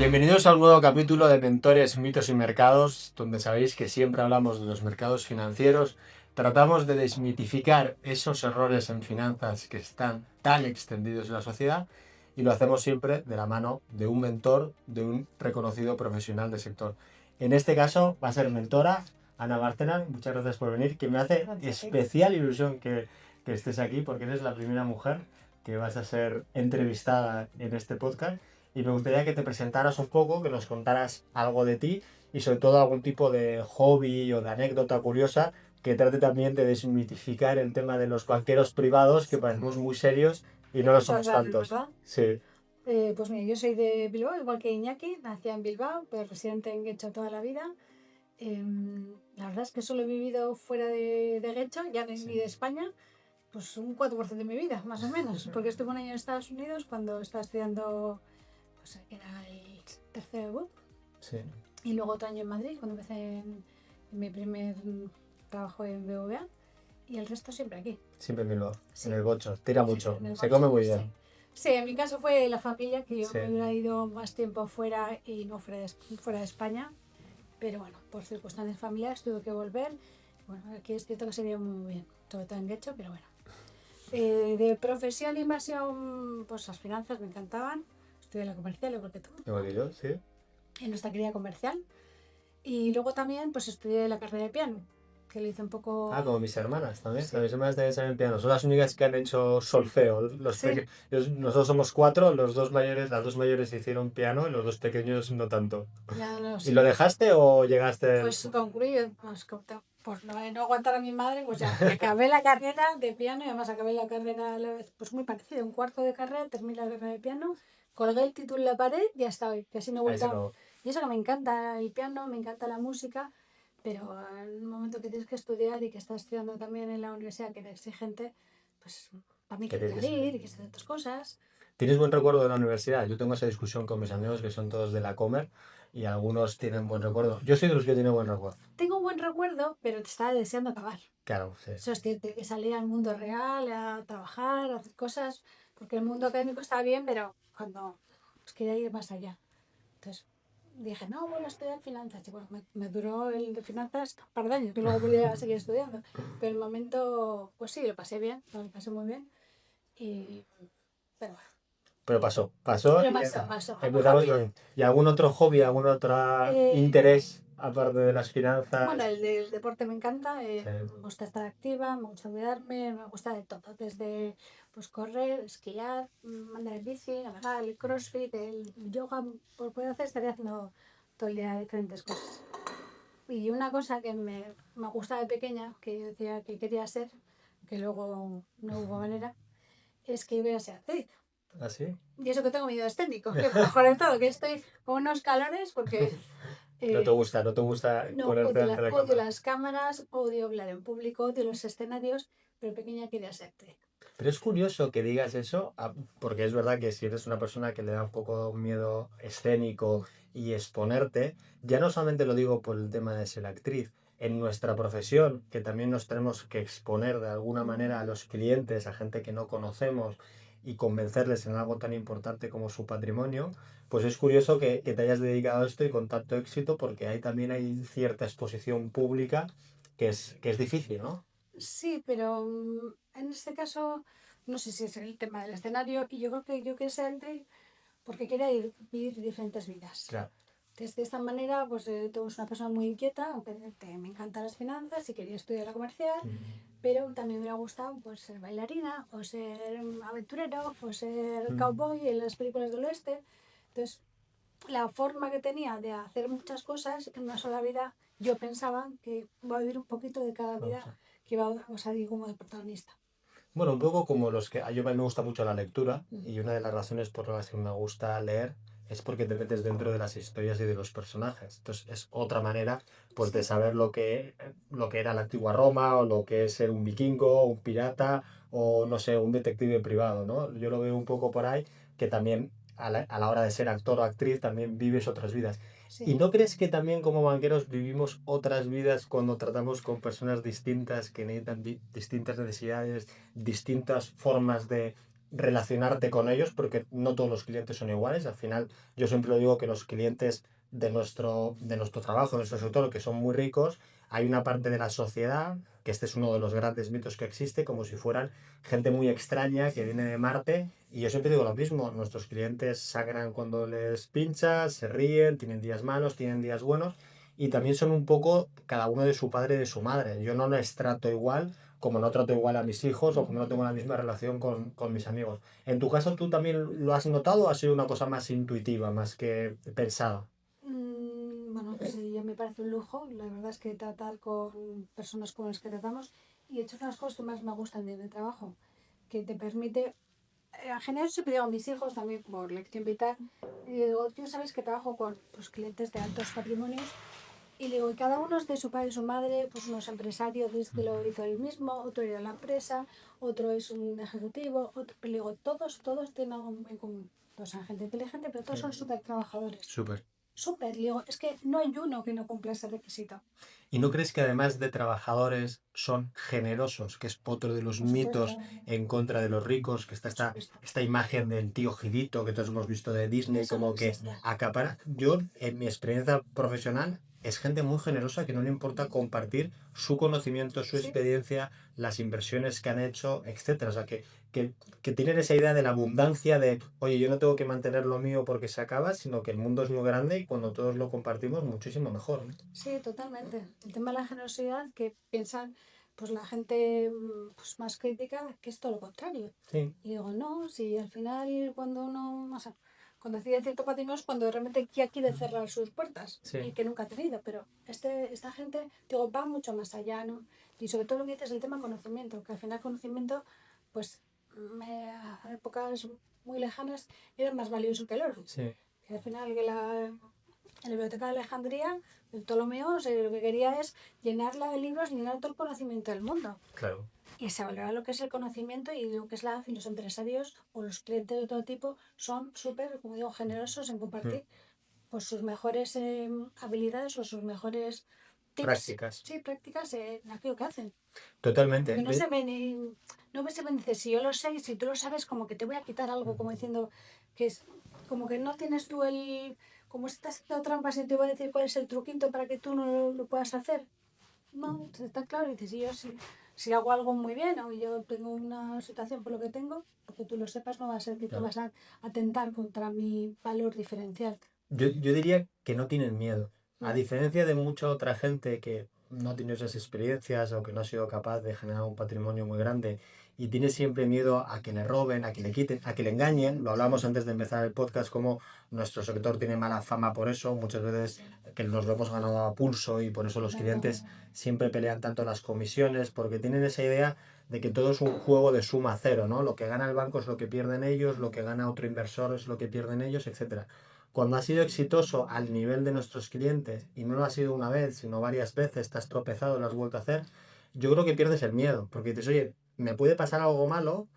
Bienvenidos a un nuevo capítulo de Mentores, Mitos y Mercados, donde sabéis que siempre hablamos de los mercados financieros. Tratamos de desmitificar esos errores en finanzas que están tan extendidos en la sociedad y lo hacemos siempre de la mano de un mentor, de un reconocido profesional del sector. En este caso va a ser mentora Ana Bárcena. Muchas gracias por venir, que me hace especial ilusión que estés aquí porque eres la primera mujer que vas a ser entrevistada en este podcast. Y me gustaría que te presentaras un poco, que nos contaras algo de ti y sobre todo algún tipo de hobby o de anécdota curiosa que trate también de desmitificar el tema de los banqueros privados, que parecemos muy serios y no lo somos tantos. ¿Verdad? Sí, Pues mira, yo soy de Bilbao, igual que Iñaki, nací en Bilbao, pero residente en Guecho toda la vida. La verdad es que solo he vivido fuera de Guecho, ya no he vivido de España, pues un 4% de mi vida, más o menos, porque estuve un año en Estados Unidos cuando estaba estudiando, pues era el tercero de BUP, sí. y luego otro año en Madrid, cuando empecé en mi primer trabajo en BBVA, y el resto siempre aquí. Siempre en Bilbao, Sí. en el Gocho. Tira mucho, En el se Gocho, come muy sí. bien. Sí, en mi caso fue la familia, que yo Sí. me hubiera ido más tiempo fuera y no fuera de España, pero bueno, por circunstancias familiares tuve que volver. Bueno, aquí es cierto que sería muy bien, sobre todo en Guecho, pero bueno. De profesión y inversión, pues las finanzas me encantaban. Estudié la comercial, igual que tú, Igual que yo, sí. en nuestra querida comercial. Y luego también pues estudié la carrera de piano, que le hice un poco... Ah, como mis hermanas también. Sí. Mis hermanas también saben piano. Son las únicas que han hecho solfeo. Sí. Nosotros somos 4, las dos mayores hicieron piano y los dos pequeños no tanto. Ya no ¿Y sé. lo dejaste o llegaste? Pues concluí, pues, por no aguantar a mi madre, pues ya acabé la carrera de piano y además acabé la carrera a la vez, pues muy parecida, un cuarto de carrera, terminé la carrera de piano, colgué el título en la pared y ya está hoy, que así no he A ese vuelto. no. Y eso que me encanta el piano, me encanta la música, pero en el momento que tienes que estudiar y que estás estudiando también en la universidad, que es exigente, pues para mí ¿Qué quería tienes? ir y que se hacer otras cosas. ¿Tienes buen recuerdo de la universidad? Yo tengo esa discusión con mis amigos que son todos de la Comer y algunos tienen buen recuerdo. Yo soy de los que tienen buen recuerdo. Tengo un buen recuerdo, pero te estaba deseando acabar. Claro, sí. Eso es cierto, que salir al mundo real, a trabajar, a hacer cosas, porque el mundo académico está bien, pero cuando pues, quería ir más allá. Entonces dije, no, bueno, estudiar finanzas. Y bueno, me duró el de finanzas un par de años, que luego podía seguir estudiando. Pero el momento, pues sí, lo pasé bien, lo pasé muy bien. Pero bueno. Pero pasó. Pero Y pasó. empezamos con... ¿Y algún otro hobby, algún otro interés aparte de las finanzas? Bueno, el del deporte me encanta, Sí. me gusta estar activa, me gusta cuidarme, me gusta de todo, desde pues correr, esquiar, andar en bici, navegar, el crossfit, el yoga, por poder hacer estaría haciendo todo el día diferentes cosas. Y una cosa que me gusta de pequeña, que yo decía que quería ser, que luego no hubo manera, es que iba a ser actriz. ¿Ah, sí? Y eso que tengo miedo escénico, que mejor de todo, que estoy con unos calores porque... No te gusta No, ponerte ante la odio cámara. las cámaras, odio hablar en público, odio los escenarios, pero pequeña quería ser actriz. Pero es curioso que digas eso, porque es verdad que si eres una persona que le da un poco miedo escénico y exponerte, ya no solamente lo digo por el tema de ser actriz, en nuestra profesión, que también nos tenemos que exponer de alguna manera a los clientes, a gente que no conocemos y convencerles en algo tan importante como su patrimonio, pues es curioso que te hayas dedicado a esto y con tanto éxito, porque ahí también hay cierta exposición pública que es difícil, ¿no? Sí, pero en este caso no sé si es el tema del escenario y yo creo que yo quería ser actriz porque quería vivir diferentes vidas. Claro. Entonces, de esta manera, pues tú eres una persona muy inquieta, aunque me encantan las finanzas y quería estudiar la comercial, pero también me hubiera gustado pues, ser bailarina o ser aventurero o ser cowboy en las películas del oeste. Entonces, la forma que tenía de hacer muchas cosas en una sola vida, yo pensaba que iba a vivir un poquito de cada vida que iba a salir como de protagonista. Bueno, un poco como los que... A mí me gusta mucho la lectura y una de las razones por las que me gusta leer es porque te metes dentro de las historias y de los personajes. Entonces es otra manera pues, de saber lo que era la antigua Roma o lo que es ser un vikingo, un pirata o, no sé, un detective privado, ¿no? Yo lo veo un poco por ahí que también a la hora de ser actor o actriz también vives otras vidas. Sí. ¿Y no crees que también como banqueros vivimos otras vidas cuando tratamos con personas distintas que necesitan distintas necesidades, distintas formas de relacionarte con ellos, porque no todos los clientes son iguales. Al final, yo siempre lo digo que los clientes de nuestro trabajo, de nuestro sector, que son muy ricos, hay una parte de la sociedad, que este es uno de los grandes mitos que existe, como si fueran gente muy extraña que viene de Marte. Y yo siempre digo lo mismo, nuestros clientes sangran cuando les pinchas, se ríen, tienen días malos, tienen días buenos, y también son un poco cada uno de su padre y de su madre. Yo no les trato igual como no trato igual a mis hijos o como no tengo la misma relación con mis amigos. En tu caso, ¿tú también lo has notado o ha sido una cosa más intuitiva, más que pensada? Bueno, pues sí, ya me parece un lujo. La verdad es que tratar con personas con las que tratamos y de hecho una de las cosas que más me gustan de mi trabajo, que te permite, en general siempre digo a mis hijos también por lección vital, y digo, yo sabes que trabajo con pues, clientes de altos patrimonios y le digo, y cada uno es de su padre y su madre, pues uno es empresario, dice que lo hizo él mismo, otro era la empresa, otro es un ejecutivo, otro, pero le digo, todos tienen algo en común. Todos son gente inteligente, pero todos son súper trabajadores. Súper. Súper, le digo, es que no hay uno que no cumpla ese requisito. ¿Y no crees que además de trabajadores son generosos, que es otro de los Por supuesto, mitos en contra de los ricos, que está por esta, supuesto. esta imagen del tío Gilito que todos hemos visto de Disney, Eso no como que existe. acapara? Yo, en mi experiencia profesional, es gente muy generosa que no le importa compartir su conocimiento, su Sí, experiencia, las inversiones que han hecho, etcétera. O sea, que, que tienen esa idea de la abundancia, de, oye, yo no tengo que mantener lo mío porque se acaba, sino que el mundo es muy grande y cuando todos lo compartimos, muchísimo mejor, ¿no? sí, totalmente. El tema de la generosidad, que piensan pues la gente pues, más crítica, que es todo lo contrario. Sí, Y digo, no, si al final cuando uno, o sea, cuando decide cierto patrimonio es cuando realmente ya quiere cerrar sus puertas y sí. que nunca ha tenido, pero esta gente, digo, va mucho más allá, ¿no? Y sobre todo lo que dices, el tema conocimiento, que al final conocimiento, pues a épocas muy lejanas era más valioso que el oro. Sí, Que al final que la biblioteca de Alejandría, el Ptolomeo, lo que quería es llenarla de libros, llenar todo el conocimiento del mundo. claro. Y se valora lo que es el conocimiento y lo que es los empresarios o los clientes de todo tipo son súper, como digo, generosos en Mm. compartir pues, sus mejores habilidades o sus mejores tips, Prácticas. sí, prácticas en aquello que hacen. Totalmente. Porque no se ven, no se ven, dice, si yo lo sé y si tú lo sabes, como que te voy a quitar algo, como diciendo que es como que no tienes tú como si estás haciendo trampas y te voy a decir cuál es el truquito para que tú no lo puedas hacer. No, está claro, dices, si yo si hago algo muy bien o yo tengo una situación por lo que tengo, porque tú lo sepas, no va a ser que tú Claro. vas a atentar contra mi valor diferencial. Yo diría que no tienen miedo. A Mm. diferencia de mucha otra gente que no ha tenido esas experiencias o que no ha sido capaz de generar un patrimonio muy grande y tiene siempre miedo a que le roben, a que le quiten, a que le engañen. Lo hablamos antes de empezar el podcast, como nuestro sector tiene mala fama por eso, muchas veces que nos lo hemos ganado a pulso y por eso los Claro. clientes siempre pelean tanto las comisiones, porque tienen esa idea de que todo es un juego de suma cero, ¿no? Lo que gana el banco es lo que pierden ellos, lo que gana otro inversor es lo que pierden ellos, etcétera. Cuando has sido exitoso al nivel de nuestros clientes, y no lo has sido una vez, sino varias veces, te has tropezado, lo has vuelto a hacer, yo creo que pierdes el miedo, porque dices, oye, me puede pasar algo malo,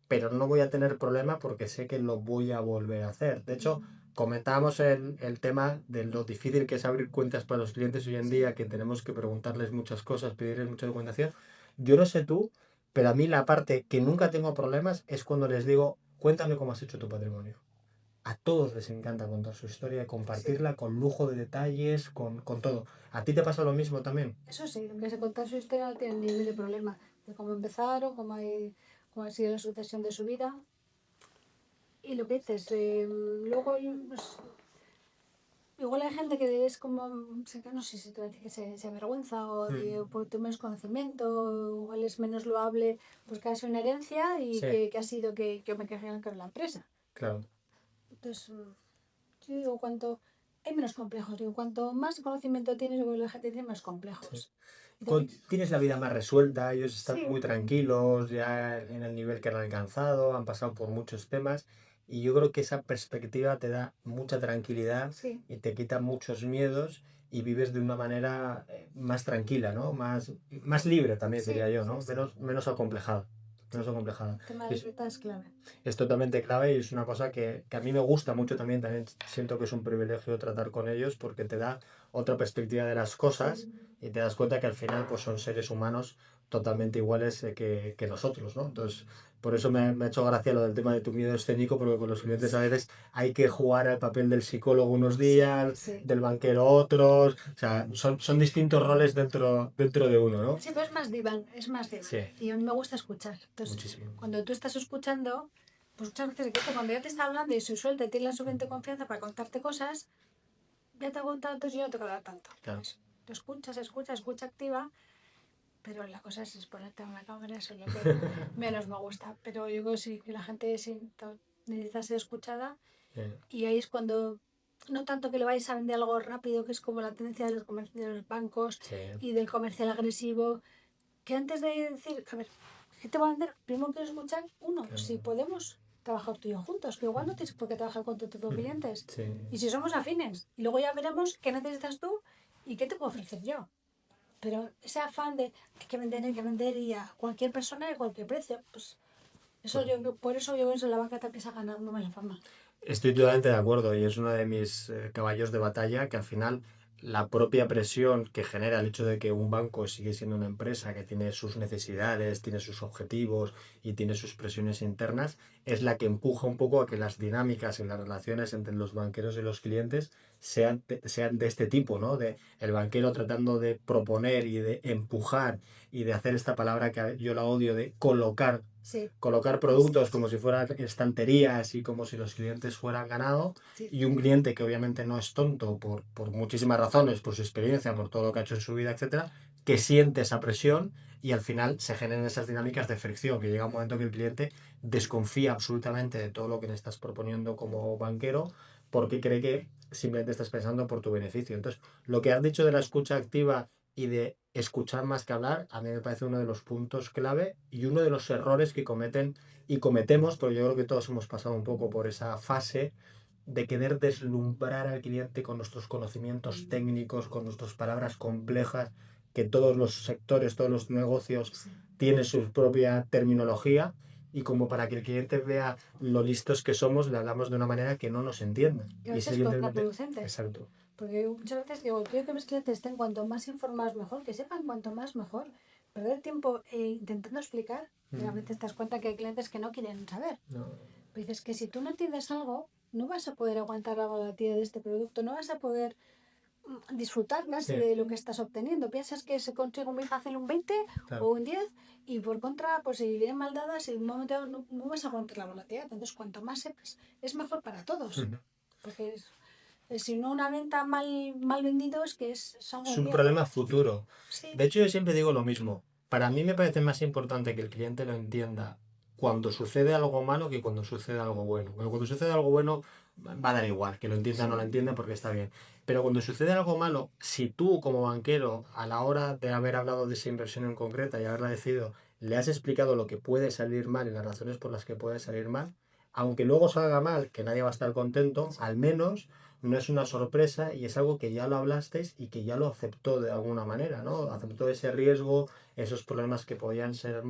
pero no voy a tener problema porque sé que lo voy a volver a hacer. De hecho, comentábamos el tema de lo difícil que es abrir cuentas para los clientes hoy en Sí. día, que tenemos que preguntarles muchas cosas, pedirles mucha documentación. Yo no sé tú, pero a mí la parte que nunca tengo problemas es cuando les digo, cuéntame cómo has hecho tu patrimonio. A todos les encanta contar su historia y Sí, compartirla con lujo de detalles, con todo. ¿A ti te pasa lo mismo también? eso sí, aunque se contar su historia no tiene ningún problema de cómo empezaron, cómo ha sido la sucesión de su vida. Y lo que dices, luego pues, igual hay gente que es como, no sé si te voy a decir que se avergüenza o Mm. por tener menos conocimiento, o igual es menos loable pues que ha sido una herencia y Sí, que ha sido que yo me quejé con la empresa. claro. Entonces, yo digo, hay menos complejos, digo, cuanto más conocimiento tienes, igual la gente tiene más Sí. complejos. Y también, Tienes la vida más resuelta, ellos están sí, muy tranquilos ya en el nivel que han alcanzado, han pasado por muchos temas y yo creo que esa perspectiva te da mucha tranquilidad sí, y te quita muchos miedos y vives de una manera más tranquila, ¿no? Más libre también sí, diría yo, sí, ¿no? sí, Menos acomplejada. sí. Menos acomplejada. El tema de la Es, libertad es clave. es totalmente clave y es una cosa que a mí me gusta mucho también. También siento que es un privilegio tratar con ellos porque te da otra perspectiva de las Sí, cosas y te das cuenta que al final pues son seres humanos totalmente iguales que nosotros, ¿no? Entonces, por eso me ha hecho gracia lo del tema de tu miedo escénico, porque con los clientes a veces hay que jugar al papel del psicólogo unos días, Sí. del banquero otros, o sea, son distintos roles dentro de uno, ¿no? Sí, pero es más diván, es más diván. Sí. Y a mí me gusta escuchar. Entonces, Muchísimo. cuando tú estás escuchando, pues muchas veces cuando ya te está hablando y su suelta y tiene la suficiente confianza para contarte cosas, ya te ha contado, entonces yo no tengo que hablar tanto. Claro. Pues, tú escucha activa, pero la cosa es ponerte en la cámara, eso es lo que menos me gusta. Pero yo creo que sí, que la gente necesita ser escuchada y ahí es cuando, no tanto que le vais a vender algo rápido, que es como la tendencia de los bancos Sí. y del comercial agresivo, que antes de decir, a ver, ¿qué te voy a vender? Primero quiero escuchar, si podemos trabajar tú y yo juntos, que igual no tienes por qué trabajar con todos tus clientes. Sí. Y si somos afines, y luego ya veremos qué necesitas tú y qué te puedo ofrecer yo. Pero ese afán de hay que vender y a cualquier persona y a cualquier precio, pues eso por eso yo en la banca te empieza a ganar una mala fama. Estoy totalmente de acuerdo y es uno de mis caballos de batalla que al final la propia presión que genera el hecho de que un banco sigue siendo una empresa que tiene sus necesidades, tiene sus objetivos y tiene sus presiones internas, es la que empuja un poco a que las dinámicas en las relaciones entre los banqueros y los clientes sean de este tipo, ¿no? De el banquero tratando de proponer y de empujar y de hacer esta palabra que yo la odio de colocar productos como si fueran estanterías y como si los clientes fueran ganado, y un cliente que obviamente no es tonto por muchísimas razones, por su experiencia, por todo lo que ha hecho en su vida, etcétera, que siente esa presión y al final se generan esas dinámicas de fricción, que llega un momento que el cliente desconfía absolutamente de todo lo que le estás proponiendo como banquero porque cree que simplemente estás pensando por tu beneficio. Entonces, lo que has dicho de la escucha activa y de escuchar más que hablar, a mí me parece uno de los puntos clave y uno de los errores que cometen y cometemos, porque yo creo que todos hemos pasado un poco por esa fase de querer deslumbrar al cliente con nuestros conocimientos técnicos, con nuestras palabras complejas, que todos los sectores, todos los negocios tienen su propia terminología y como para que el cliente vea lo listos que somos, le hablamos de una manera que no nos entiende. Y a veces contraproducente. Exacto. Porque muchas veces digo, quiero que mis clientes estén cuanto más informados mejor, que sepan cuanto más mejor. Perder tiempo intentando explicar, y a veces te das cuenta que hay clientes que no quieren saber. No. Pero dices que si tú no entiendes algo, no vas a poder aguantar la volatilidad de este producto, no vas a poder disfrutar casi de lo que estás obteniendo. Piensas que se consigue muy fácil un 20 o un 10 y por contra, pues si vienen mal dadas, en un momento no vas a aguantar la volatilidad. Entonces, cuanto más sepas, es mejor para todos. Porque si no, una venta mal vendido es que es un problema futuro. Sí. De hecho, yo siempre digo lo mismo. Para mí me parece más importante que el cliente lo entienda cuando sucede algo malo que cuando sucede algo bueno. Cuando sucede algo bueno va a dar igual, que lo entienda o no lo entienda porque está bien. Pero cuando sucede algo malo, si tú como banquero, a la hora de haber hablado de esa inversión en concreta y haberla decidido, le has explicado lo que puede salir mal y las razones por las que puede salir mal, aunque luego salga mal, que nadie va a estar contento, al menos no es una sorpresa y es algo que ya lo hablasteis y que ya lo aceptó de alguna manera, ¿no? Aceptó ese riesgo, esos problemas que podían ser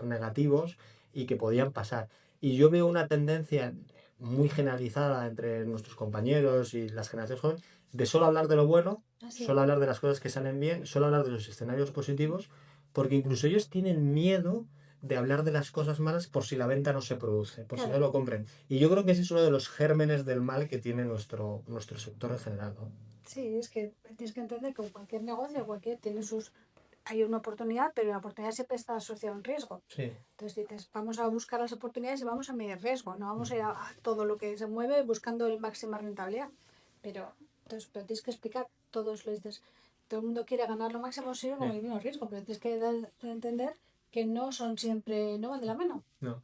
negativos y que podían pasar. Y yo veo una tendencia muy generalizada entre nuestros compañeros y las generaciones jóvenes de solo hablar de lo bueno, solo hablar de las cosas que salen bien, solo hablar de los escenarios positivos, porque incluso ellos tienen miedo de hablar de las cosas malas por si la venta no se produce, por si no lo compren. Y yo creo que ese es uno de los gérmenes del mal que tiene nuestro sector en general, ¿no? Sí, es que tienes que entender que cualquier negocio, hay una oportunidad, pero la oportunidad siempre está asociada a un riesgo. Sí. Entonces dices, vamos a buscar las oportunidades y vamos a medir riesgo, no vamos a ir a todo lo que se mueve buscando la máxima rentabilidad. Pero tienes que explicar, todos lo dices, todo el mundo quiere ganar lo máximo posible con el mismo riesgo, pero tienes que dar a entender que no van de la mano. No.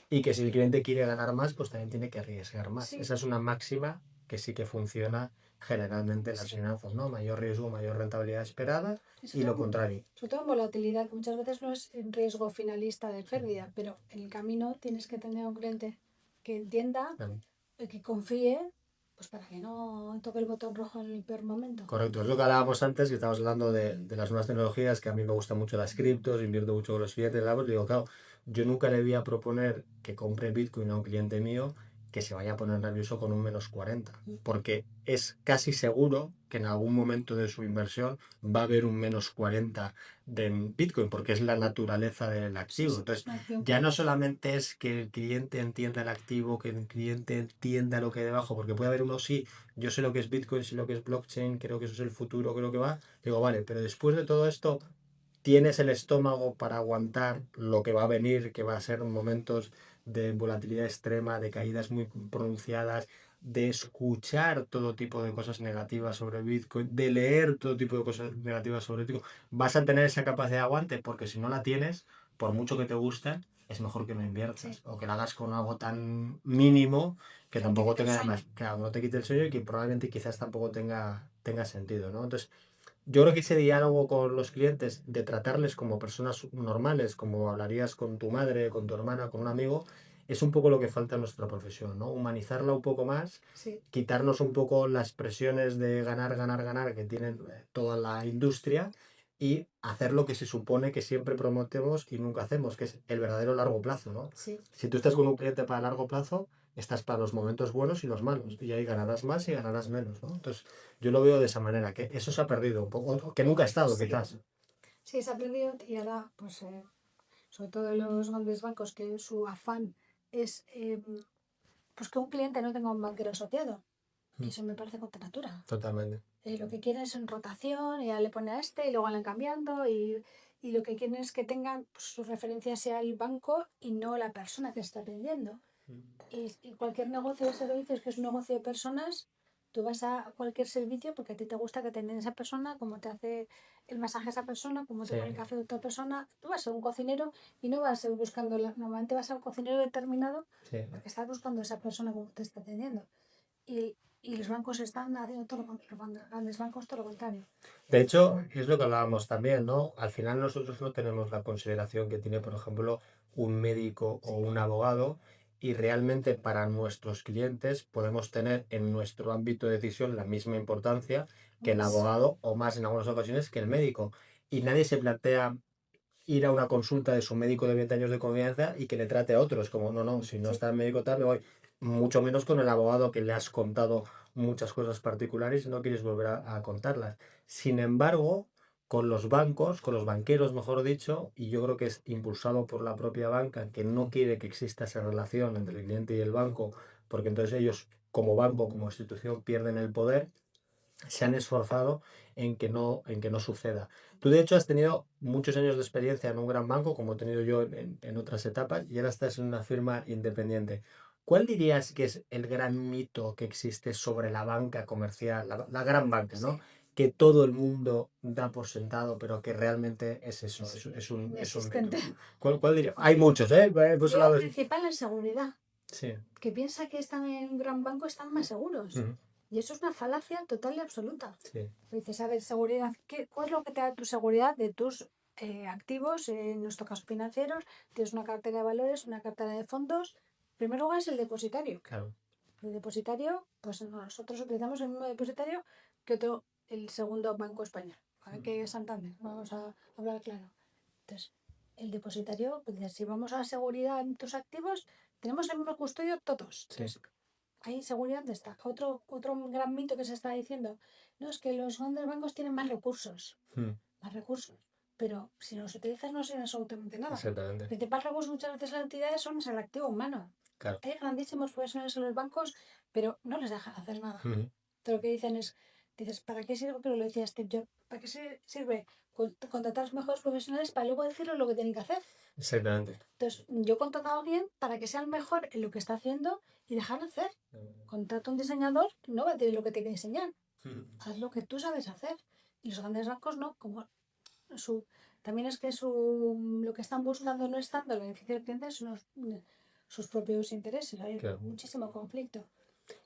Y que si el cliente quiere ganar más, pues también tiene que arriesgar más. Sí. Esa es una máxima que sí que funciona generalmente en las finanzas, ¿no? Mayor riesgo, mayor rentabilidad esperada y lo contrario. Sobre todo en volatilidad, que muchas veces no es un riesgo finalista de pérdida, pero en el camino tienes que tener un cliente que entienda, que confíe, pues para que no toque el botón rojo en el peor momento. Correcto, es lo que hablábamos antes, que estábamos hablando de las nuevas tecnologías, que a mí me gustan mucho las criptos, invierto mucho con los clientes, digo, claro, yo nunca le voy a proponer que compre Bitcoin a un cliente mío que se vaya a poner nervioso con un -40, porque es casi seguro que en algún momento de su inversión va a haber un -40 de Bitcoin, porque es la naturaleza del activo. Entonces, ya no solamente es que el cliente entienda el activo, que el cliente entienda lo que hay debajo, porque puede haber uno, sí, yo sé lo que es Bitcoin, sé lo que es blockchain, creo que eso es el futuro, creo que va. Digo, vale, pero después de todo esto, tienes el estómago para aguantar lo que va a venir, que va a ser momentos de volatilidad extrema, de caídas muy pronunciadas, de escuchar todo tipo de cosas negativas sobre Bitcoin, de leer todo tipo de cosas negativas sobre Bitcoin. Vas a tener esa capacidad de aguante, porque si no la tienes, por mucho que te guste, es mejor que no inviertas o que la hagas con algo tan mínimo que tampoco tenga más, claro, no te quite el sueño y que probablemente quizás tampoco tenga sentido, ¿no? Entonces, yo creo que ese diálogo con los clientes, de tratarles como personas normales, como hablarías con tu madre, con tu hermana, con un amigo, es un poco lo que falta en nuestra profesión, ¿no? Humanizarla un poco más, quitarnos un poco las presiones de ganar, ganar, ganar que tienen toda la industria y hacer lo que se supone que siempre prometemos y nunca hacemos, que es el verdadero largo plazo, ¿no? Si tú estás con un cliente para largo plazo, estás para los momentos buenos y los malos, y ahí ganarás más y ganarás menos, ¿no? Entonces, yo lo veo de esa manera, que eso se ha perdido un poco, que nunca ha estado, quizás. Sí, se ha aprendido y ahora, pues, sobre todo en los grandes bancos, que su afán es pues que un cliente no tenga un banquero asociado. Y eso me parece contra natura. Totalmente. Lo que quieren es en rotación, y ya le pone a este y luego van cambiando y lo que quieren es que tengan, pues, su referencia sea el banco y no la persona que está atendiendo. Y cualquier negocio de servicios que es un negocio de personas, tú vas a cualquier servicio porque a ti te gusta que atiendan a esa persona, como te hace el masaje a esa persona, como te Sí. pone el café a otra persona. Tú vas a ser un cocinero y no vas a ir buscando, normalmente vas a un cocinero determinado Sí. porque estás buscando a esa persona como te está atendiendo. Y los bancos están haciendo todo lo contrario, los grandes bancos todo lo contrario. De hecho, es lo que hablábamos también, ¿no? Al final nosotros no tenemos la consideración que tiene, por ejemplo, un médico o un abogado, y realmente para nuestros clientes podemos tener en nuestro ámbito de decisión la misma importancia que el abogado, o más en algunas ocasiones que el médico. Y nadie se plantea ir a una consulta de su médico de 20 años de confianza y que le trate a otro. Es como, no, no, si no está el médico tal, me voy. Mucho menos con el abogado, que le has contado muchas cosas particulares y no quieres volver a contarlas. Sin embargo, con los bancos, con los banqueros, mejor dicho, y yo creo que es impulsado por la propia banca, que no quiere que exista esa relación entre el cliente y el banco, porque entonces ellos, como banco, como institución, pierden el poder, se han esforzado en que no suceda. Tú, de hecho, has tenido muchos años de experiencia en un gran banco, como he tenido yo en otras etapas, y ahora estás en una firma independiente. ¿Cuál dirías que es el gran mito que existe sobre la banca comercial, la gran banca, ¿no? Que todo el mundo da por sentado, pero que realmente es eso, es un mito. ¿Cuál dirías? Hay muchos, ¿eh? Pues Lo principal es seguridad. Sí. Que piensa que están en un gran banco están más seguros. Y eso es una falacia total y absoluta. Sí. Dices, a ver, seguridad, ¿cuál es lo que te da tu seguridad de tus activos, en nuestro caso financieros? Tienes una cartera de valores, una cartera de fondos. En primer lugar es el depositario. Claro. El depositario, pues nosotros utilizamos el mismo depositario que el segundo banco español, que es Santander. Vamos a hablar claro. Entonces, el depositario, pues, si vamos a la seguridad en tus activos, tenemos el mismo custodio todos. Sí. Entonces, hay seguridad de esta. Otro gran mito que se está diciendo, no, es que los grandes bancos tienen más recursos. Más recursos. Pero si los utilizas no sirven absolutamente nada. Exactamente. El principal recurso muchas veces las entidades son el activo humano. Claro. Hay grandísimos profesionales en los bancos, pero no les dejan hacer nada. Todo lo que dicen es, dices, ¿para qué sirve? Pero lo decía Steve Jobs, ¿para qué sirve contratar a los mejores profesionales para luego decirles lo que tienen que hacer? Exactamente. Entonces, yo contrato a alguien para que sea el mejor en lo que está haciendo y dejar hacer. Contrato a un diseñador, no va a decir lo que tiene que enseñar. Haz lo que tú sabes hacer. Y los grandes bancos no, como también es que lo que están buscando no es tanto el beneficio del cliente, sino sus propios intereses. Hay muchísimo conflicto.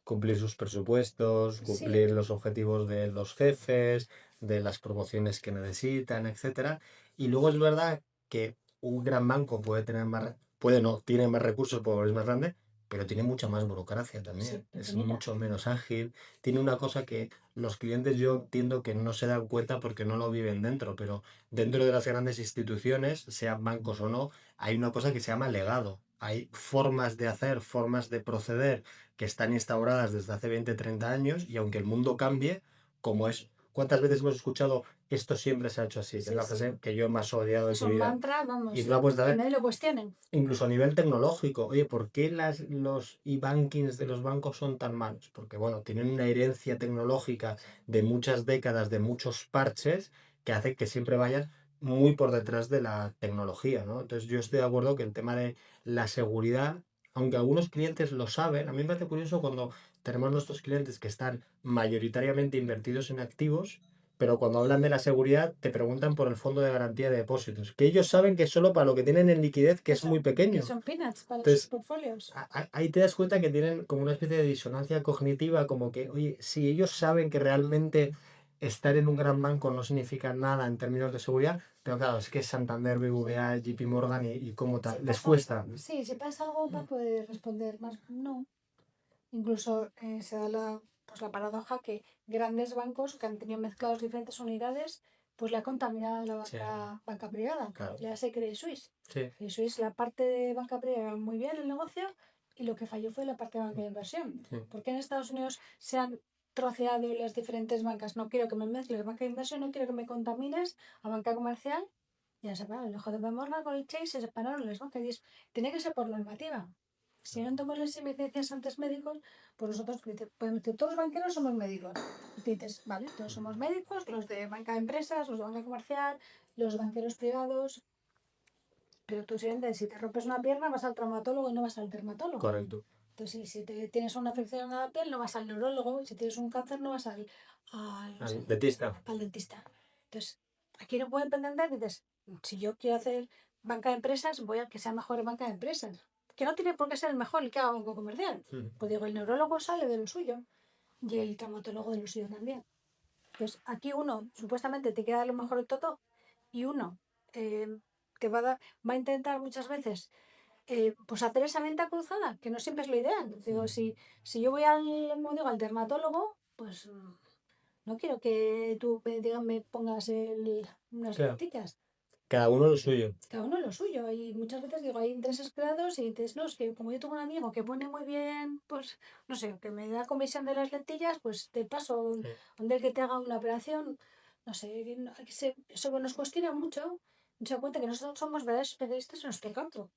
Cumplir sus presupuestos, cumplir los objetivos de los jefes, de las promociones que necesitan, etcétera. Y luego es verdad que un gran banco tiene más recursos porque es más grande, pero tiene mucha más burocracia también. Es mucho menos ágil. Tiene una cosa que los clientes, yo entiendo que no se dan cuenta porque no lo viven dentro, pero dentro de las grandes instituciones, sean bancos o no, hay una cosa que se llama legado. hay formas de hacer, formas de proceder que están instauradas desde hace 20, 30 años y aunque el mundo cambie, como es, ¿cuántas veces hemos escuchado esto siempre se ha hecho así? Que es Sí, la sí. frase que yo más he odiado de Es mi un vida. mantra, Y vamos, no la puedes que ver, nadie lo cuestione. incluso a nivel tecnológico. Oye, ¿por qué los e-bankings de los bancos son tan malos? Porque, bueno, tienen una herencia tecnológica de muchas décadas, de muchos parches, que hace que siempre vayan muy por detrás de la tecnología, ¿no? Entonces yo estoy de acuerdo que el tema de la seguridad, aunque algunos clientes lo saben, a mí me parece curioso cuando tenemos nuestros clientes que están mayoritariamente invertidos en activos, pero cuando hablan de la seguridad te preguntan por el fondo de garantía de depósitos, que ellos saben que es solo para lo que tienen en liquidez, que es Eso, muy que pequeño. son peanuts para sus Entonces, portfolios. ahí te das cuenta que tienen como una especie de disonancia cognitiva, como que, oye, si ellos saben que realmente estar en un gran banco no significa nada en términos de seguridad, pero claro, es que Santander, BBVA, JP Morgan y como Si tal, les pasa, cuesta. sí, si pasa algo, va a poder responder más. No. Incluso se da pues la paradoja que grandes bancos que han tenido mezclados diferentes unidades, pues le ha contaminado la Sí, banca privada. claro. Le hace Credit Suisse. Sí, Credit Suisse, la parte de banca privada muy bien el negocio y lo que falló fue la parte de banca de inversión. sí, Porque en Estados Unidos se han troceado las diferentes bancas. No quiero que me mezcles banca de inversión, no quiero que me contamines a banca comercial. Ya se separaron el JP Morgan con el Chase, se separaron las bancas. Tiene que ser por normativa. Si no tomamos las licencias antes médicos, pues nosotros podemos decir, todos los banqueros somos médicos. Y dices, vale, todos somos médicos, los de banca de empresas, los de banca comercial, los banqueros privados. Pero tú sientes, si te rompes una pierna, vas al traumatólogo y no vas al dermatólogo. correcto. Entonces, si tienes una afección a la piel, no vas al neurólogo. Y si tienes un cáncer, no vas no sé, Al dentista. al dentista. Entonces, aquí no pueden pretender, dices, si yo quiero hacer banca de empresas, voy a que sea mejor en banca de empresas. Que no tiene por qué ser el mejor el que haga banco comercial. Pues digo, el neurólogo sale de lo suyo y el traumatólogo de lo suyo también. Entonces, aquí uno supuestamente te queda lo mejor de todo y uno eh, te va a intentar muchas veces pues hacer esa venta cruzada, que no siempre es lo ideal. Digo, si yo voy como digo, al dermatólogo, pues no quiero que tú me pongas unas Claro, lentillas. cada uno lo suyo. Cada uno lo suyo. Y muchas veces digo, hay intereses creados y dices, no, es que como yo tengo un amigo que pone muy bien, pues, no sé, que me da comisión de las lentillas, pues te paso Sí. donde el que te haga una operación. No sé, eso nos cuestiona mucho. Se da cuenta que nosotros somos verdaderos especialistas en los plecantro.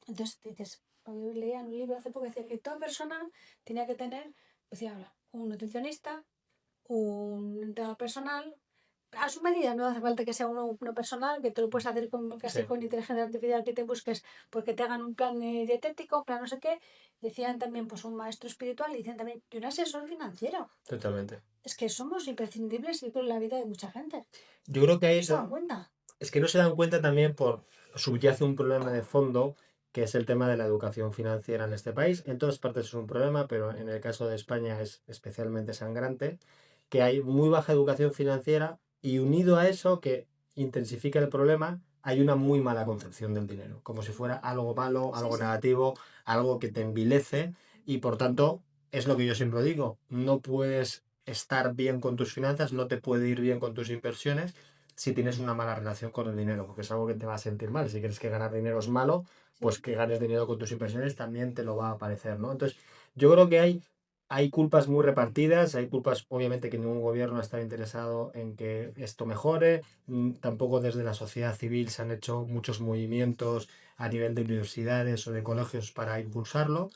Entonces dices, yo leía en un libro hace poco que decía que toda persona tenía que tener, decía, un nutricionista, un entrenador personal, a su medida, no hace falta que sea uno personal, que tú lo puedes hacer casi Sí, con inteligencia artificial que te busques porque te hagan un plan dietético, un plan no sé qué. Decían también pues un maestro espiritual y decían también y un asesor financiero. totalmente. Es que somos imprescindibles en la vida de mucha gente. Yo creo que ¿No hay, se dan cuenta? es que no se dan cuenta también por subyace un problema de fondo, que es el tema de la educación financiera en este país. En todas partes es un problema, pero en el caso de España es especialmente sangrante, que hay muy baja educación financiera y unido a eso, que intensifica el problema, hay una muy mala concepción del dinero, como si fuera algo malo, Sí, algo sí. negativo, algo que te envilece y por tanto es lo que yo siempre digo, no puedes estar bien con tus finanzas, no te puede ir bien con tus inversiones si tienes una mala relación con el dinero, porque es algo que te va a sentir mal. Si crees que ganar dinero es malo, pues Sí. que ganes dinero con tus inversiones también te lo va a parecer, ¿no? Entonces, yo creo que hay culpas muy repartidas, hay culpas, obviamente, que ningún gobierno está interesado en que esto mejore, tampoco desde la sociedad civil se han hecho muchos movimientos a nivel de universidades o de colegios para impulsarlo,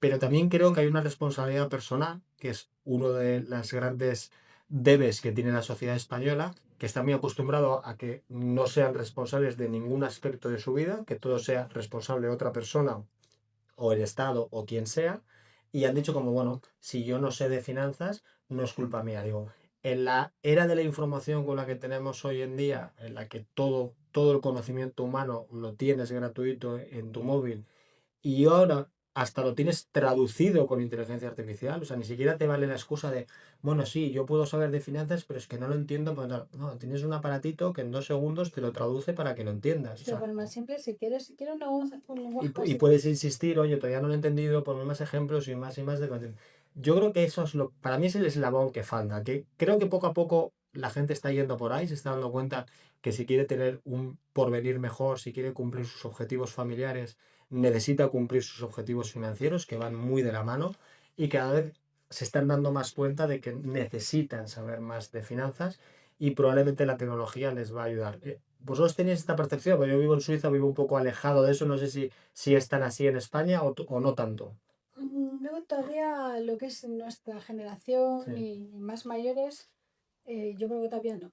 pero también creo que hay una responsabilidad personal, que es uno de las grandes debes que tiene la sociedad española, que está muy acostumbrado a que no sean responsables de ningún aspecto de su vida, que todo sea responsable de otra persona o el Estado o quien sea, y han dicho como, bueno, si yo no sé de finanzas, no es culpa mía. Digo, en la era de la información con la que tenemos hoy en día, en la que todo el conocimiento humano lo tienes gratuito en tu móvil, y ahora hasta lo tienes traducido con inteligencia artificial. O sea, ni siquiera te vale la excusa de, bueno, sí, yo puedo saber de finanzas, pero es que no lo entiendo. Pues no, no, tienes un aparatito que en 2 segundos te lo traduce para que lo entiendas. O Pero sea, por más simple, si quieres un lenguaje y básico. puedes insistir, oye, todavía no lo he entendido, ponme más ejemplos y más de contenido. Yo creo que eso es para mí es el eslabón que falta, que creo que poco a poco la gente está yendo por ahí, se está dando cuenta que si quiere tener un porvenir mejor, si quiere cumplir sus objetivos familiares, necesita cumplir sus objetivos financieros, que van muy de la mano, y cada vez se están dando más cuenta de que necesitan saber más de finanzas y probablemente la tecnología les va a ayudar. ¿Vosotros tenéis esta percepción? Porque yo vivo en Suiza, vivo un poco alejado de eso, no sé si es tan así en España o no tanto. Luego todavía lo que es nuestra generación Sí, y más mayores, yo creo que todavía no.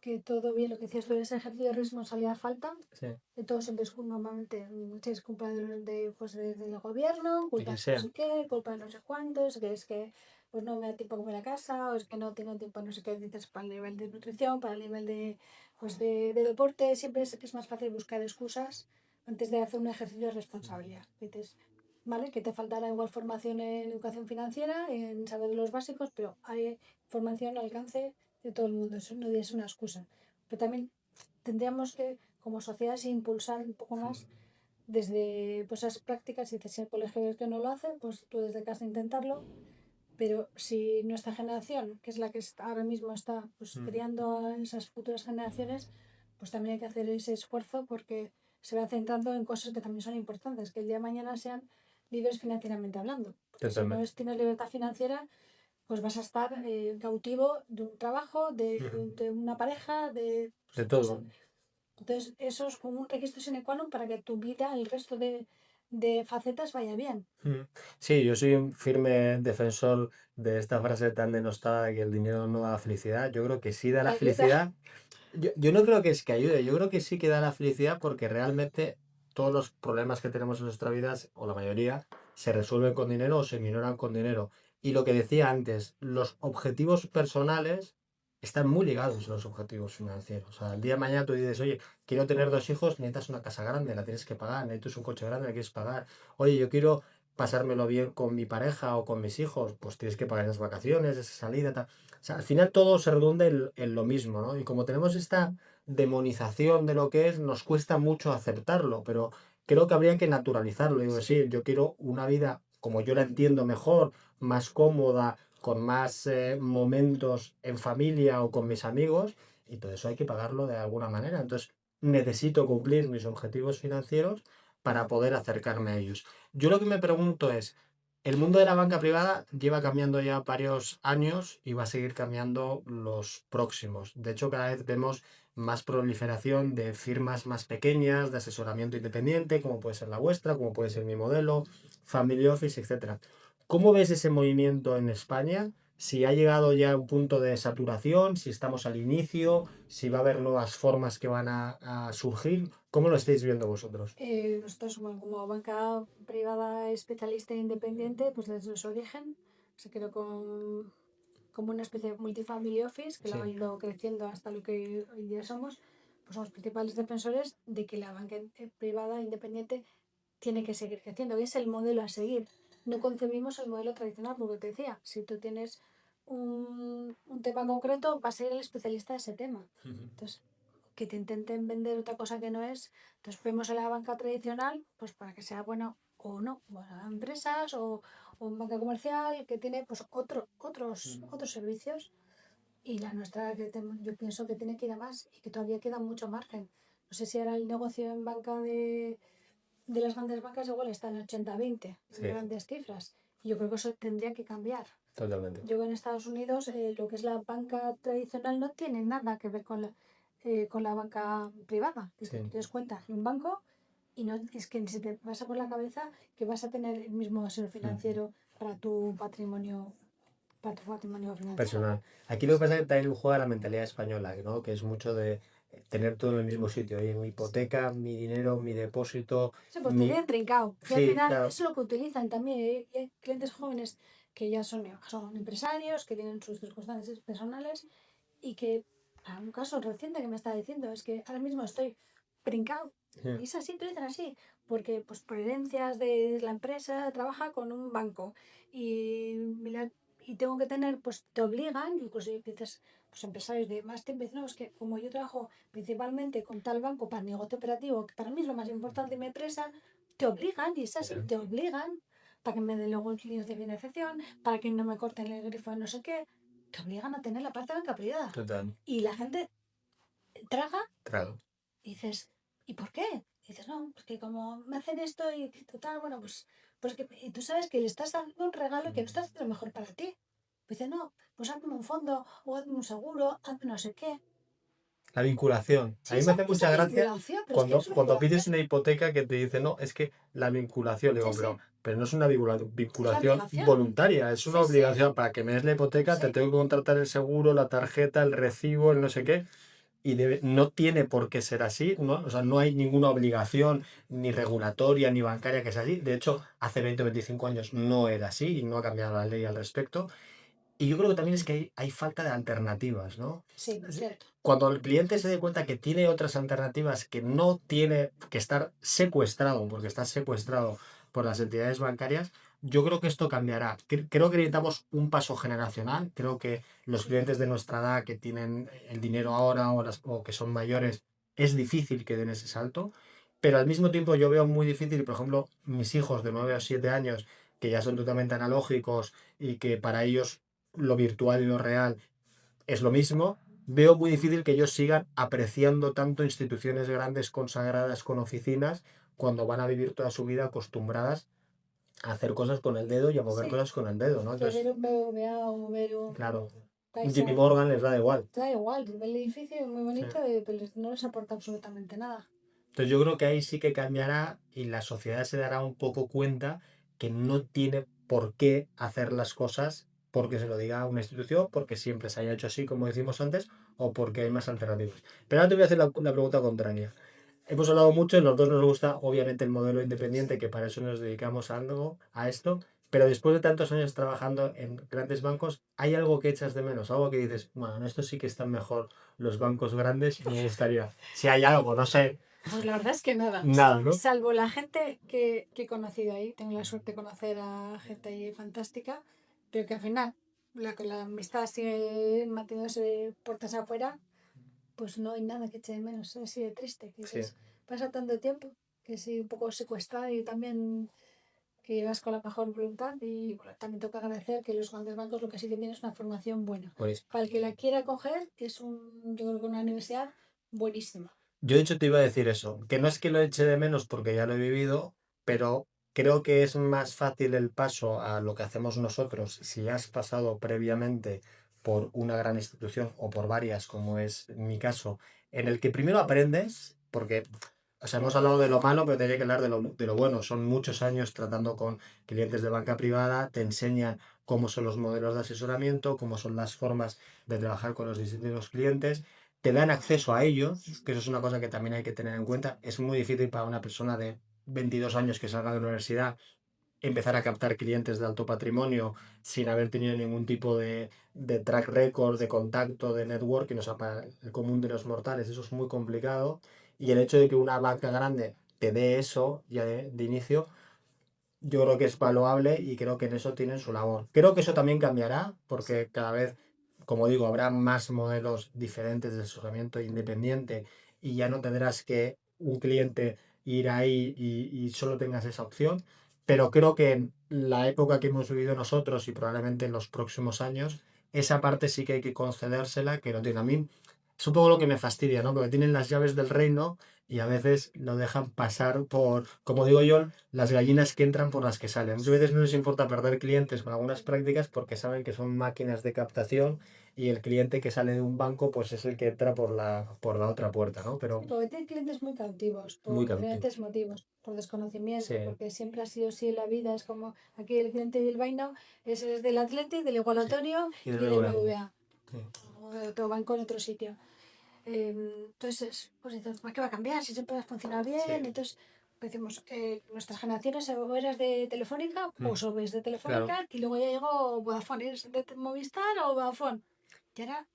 Que todo bien, lo que decías tú, ese ejercicio de responsabilidad falta. sí, De todos siempre es normalmente es culpa pues, del gobierno, de culpa quien de no sea. sé qué, culpa de no sé cuántos, que es que pues no me da tiempo a comer a casa, o es que no tengo tiempo, no sé qué dices, para el nivel de nutrición, para el nivel de deporte, siempre es más fácil buscar excusas antes de hacer un ejercicio de responsabilidad. Dices, vale, que te faltará igual formación en educación financiera, en saber los básicos, pero hay formación al alcance de todo el mundo, eso no es una excusa. Pero también tendríamos que, como sociedad, sí impulsar un poco más desde pues, esas prácticas. Y si el colegio es que no lo hace, pues tú desde casa intentarlo. Pero si nuestra generación, que es la que ahora mismo está pues, criando a esas futuras generaciones, pues también hay que hacer ese esfuerzo porque se va centrando en cosas que también son importantes, que el día de mañana sean libres financieramente hablando. Porque si no Totalmente. tienes libertad financiera, pues vas a estar cautivo de un trabajo, de una pareja, De pues, todo. entonces, eso es como un requisito sine qua non para que tu vida, el resto de facetas vaya bien. Mm. Sí, yo soy un firme defensor de esta frase tan denostada de que el dinero no da felicidad. Yo creo que sí da la Ayuda. felicidad. Yo no creo que es que ayude, yo creo que sí que da la felicidad porque realmente todos los problemas que tenemos en nuestra vida, o la mayoría, se resuelven con dinero o se minoran con dinero. Y lo que decía antes, los objetivos personales están muy ligados a los objetivos financieros. O sea, el día de mañana tú dices, oye, quiero tener 2 hijos, necesitas una casa grande, la tienes que pagar, necesitas un coche grande, la quieres pagar. Oye, yo quiero pasármelo bien con mi pareja o con mis hijos, pues tienes que pagar esas vacaciones, esa salida, tal. O sea, al final todo se redunda en lo mismo, ¿no? Y como tenemos esta demonización de lo que es, nos cuesta mucho aceptarlo, pero creo que habría que naturalizarlo. Digo, sí, yo quiero una vida como yo la entiendo mejor, más cómoda, con más momentos en familia o con mis amigos, y todo eso hay que pagarlo de alguna manera. Entonces, necesito cumplir mis objetivos financieros para poder acercarme a ellos. Yo lo que me pregunto es, el mundo de la banca privada lleva cambiando ya varios años y va a seguir cambiando los próximos. De hecho, cada vez vemos más proliferación de firmas más pequeñas, de asesoramiento independiente, como puede ser la vuestra, como puede ser mi modelo, Family Office, etcétera. ¿Cómo ves ese movimiento en España? Si ha llegado ya a un punto de saturación, si estamos al inicio, si va a haber nuevas formas que van a surgir. ¿Cómo lo estáis viendo vosotros? Nosotros, bueno, como banca privada especialista e independiente, pues desde su origen se creó como una especie de multifamily office que lo ha Sí. ido creciendo hasta lo que hoy día somos. Pues somos principales defensores de que la banca privada independiente tiene que seguir creciendo, y es el modelo a seguir. No concebimos el modelo tradicional, porque te decía, si tú tienes un tema concreto, va a ser el especialista de ese tema. Entonces, que te intenten vender otra cosa que no es, entonces vemos en la banca tradicional, pues para que sea buena o no, bueno, empresas o en banca comercial que tiene pues otros servicios, y la nuestra yo pienso que tiene que ir a más y que todavía queda mucho margen. No sé si ahora el negocio en banca de las grandes bancas igual está en 80-20, en Sí, grandes cifras. Y yo creo que eso tendría que cambiar. totalmente. Yo en Estados Unidos lo que es la banca tradicional no tiene nada que ver con la banca privada. Sí. Tú te das cuenta en un banco y no es que ni se te pasa por la cabeza que vas a tener el mismo asesor financiero para tu patrimonio financiero. Personal. Aquí lo que pasa es que también juega la mentalidad española, ¿no? Que es mucho de tener todo en el mismo sitio. Oye, mi hipoteca, mi dinero, mi depósito, Sí, pues te mi... tienen trincado. Y al Sí, final claro. eso es lo que utilizan también. Y hay clientes jóvenes que ya son empresarios, que tienen sus circunstancias personales y que, a un caso reciente que me está diciendo, es que ahora mismo estoy brincado. Sí. Y es así, tú dicen así, porque pues por herencias de la empresa trabaja con un banco y, y tengo que tener, pues te obligan, incluso dices, pues empresarios de más tiempo, dicen, no, es que como yo trabajo principalmente con tal banco para el negocio operativo, que para mí es lo más importante de mi empresa, te obligan, y es así, te obligan para que me den luego líneas de financiación, para que no me corten el grifo de no sé qué, te obligan a tener la parte de banca privada. Total. Y la gente traga Claro. y dices, ¿y por qué? Y dices, no, pues que como me hacen esto y total, bueno, pues que y tú sabes que le estás dando un regalo y que no estás haciendo lo mejor para ti. Pues dice, no, pues hazme un fondo o hazme un seguro, hazme no sé qué. La vinculación. A Sí, mí me hace esa mucha gracia vinculación, pero es que es una cuando pides vinculación, una hipoteca que te dice, no, es que la vinculación, sí, digo, sí, pero no es una es la vinculación obligación, voluntaria, es una sí, sí, obligación. Para que me des la hipoteca, te sí, tengo que contratar el seguro, la tarjeta, el recibo, el no sé qué. Y no tiene por qué ser así, ¿no? O sea, no hay ninguna obligación ni regulatoria ni bancaria que sea así. De hecho, hace 20 o 25 años no era así y no ha cambiado la ley al respecto. Y yo creo que también es que hay falta de alternativas, ¿no? sí, cierto. Cuando el cliente se dé cuenta que tiene otras alternativas, que no tiene que estar secuestrado, porque está secuestrado por las entidades bancarias, yo creo que esto cambiará. Creo que necesitamos un paso generacional. Creo que los Sí, clientes de nuestra edad que tienen el dinero ahora o que son mayores, es difícil que den ese salto. Pero al mismo tiempo yo veo muy difícil, por ejemplo, mis hijos de 9 o 7 años, que ya son totalmente analógicos y que para ellos lo virtual y lo real es lo mismo, veo muy difícil que ellos sigan apreciando tanto instituciones grandes consagradas con oficinas cuando van a vivir toda su vida acostumbradas a hacer cosas con el dedo y a mover sí, cosas con el dedo, ¿no? que Entonces, ver un BBVA o ver un claro, un JP CaixaBank, Morgan les da igual. da igual, ve el edificio es muy Sí. bonito, pero no les aporta absolutamente nada. Entonces yo creo que ahí sí que cambiará y la sociedad se dará un poco cuenta que no tiene por qué hacer las cosas porque se lo diga una institución, porque siempre se haya hecho así, como decimos antes, o porque hay más alternativas. Pero ahora te voy a hacer la pregunta contraria. Hemos hablado mucho, los dos nos gusta obviamente el modelo independiente, que para eso nos dedicamos a algo, a esto, pero después de tantos años trabajando en grandes bancos, ¿hay algo que echas de menos? Algo que dices, bueno, en esto sí que están mejor los bancos grandes y me gustaría. Si hay algo, no sé, Pues la verdad es que nada, nada, ¿no? salvo la gente que he conocido ahí, tengo la suerte de conocer a gente ahí fantástica, pero que al final la amistad sigue manteniéndose puertas afuera, pues no hay nada que eche de menos, es así de triste, que Sí. dices, pasa tanto tiempo, que sí, un poco secuestrado y también que llevas con la mejor voluntad y bueno, también toca agradecer que los grandes bancos lo que sí que tienen es una formación buena. Pues Para el que la quiera coger, yo creo que una universidad buenísima. yo de hecho te iba a decir eso, que no es que lo eche de menos porque ya lo he vivido, pero creo que es más fácil el paso a lo que hacemos nosotros si has pasado previamente por una gran institución o por varias, como es mi caso, en el que primero aprendes, porque, o sea, hemos hablado de lo malo, pero tenía que hablar de lo bueno. Son muchos años tratando con clientes de banca privada, te enseñan cómo son los modelos de asesoramiento, cómo son las formas de trabajar con los distintos clientes, te dan acceso a ellos, que eso es una cosa que también hay que tener en cuenta. Es muy difícil para una persona de 22 años que salga de la universidad empezar a captar clientes de alto patrimonio sin haber tenido ningún tipo de track record, de contacto, de networking, o sea, para el común de los mortales eso es muy complicado. Y el hecho de que una banca grande te dé eso ya de inicio, yo creo que es valuable y creo que en eso tienen su labor. Creo que eso también cambiará porque cada vez, como digo, habrá más modelos diferentes de asesoramiento independiente y ya no tendrás que un cliente ir ahí y solo tengas esa opción. Pero creo que en la época que hemos vivido nosotros y probablemente en los próximos años, esa parte sí que hay que concedérsela, que no tiene a mí. Es un poco lo que me fastidia, ¿no? Porque tienen las llaves del reino y a veces lo dejan pasar por, como digo yo, las gallinas que entran por las que salen. Muchas veces no les importa perder clientes con algunas prácticas porque saben que son máquinas de captación y el cliente que sale de un banco pues es el que entra por la otra puerta, ¿no? Pero Sí, porque tiene clientes muy cautivos muy por cautivo. diferentes motivos, por Sí, desconocimiento, porque siempre ha sido así en la vida. Es como aquí el cliente bilbaíno es del Atleti, del sí. Igualatorio Y y de del luego, BBVA, sí. o de otro banco en otro sitio. Entonces, pues dices, ¿para qué va a cambiar? Si siempre ha funcionado Sí. bien. Entonces, pues decimos, nuestras generaciones o eras de Telefónica Mm, o sobres de claro. Telefónica y luego ya llegó Vodafone, ¿eres de Movistar o Vodafone? Y ahora,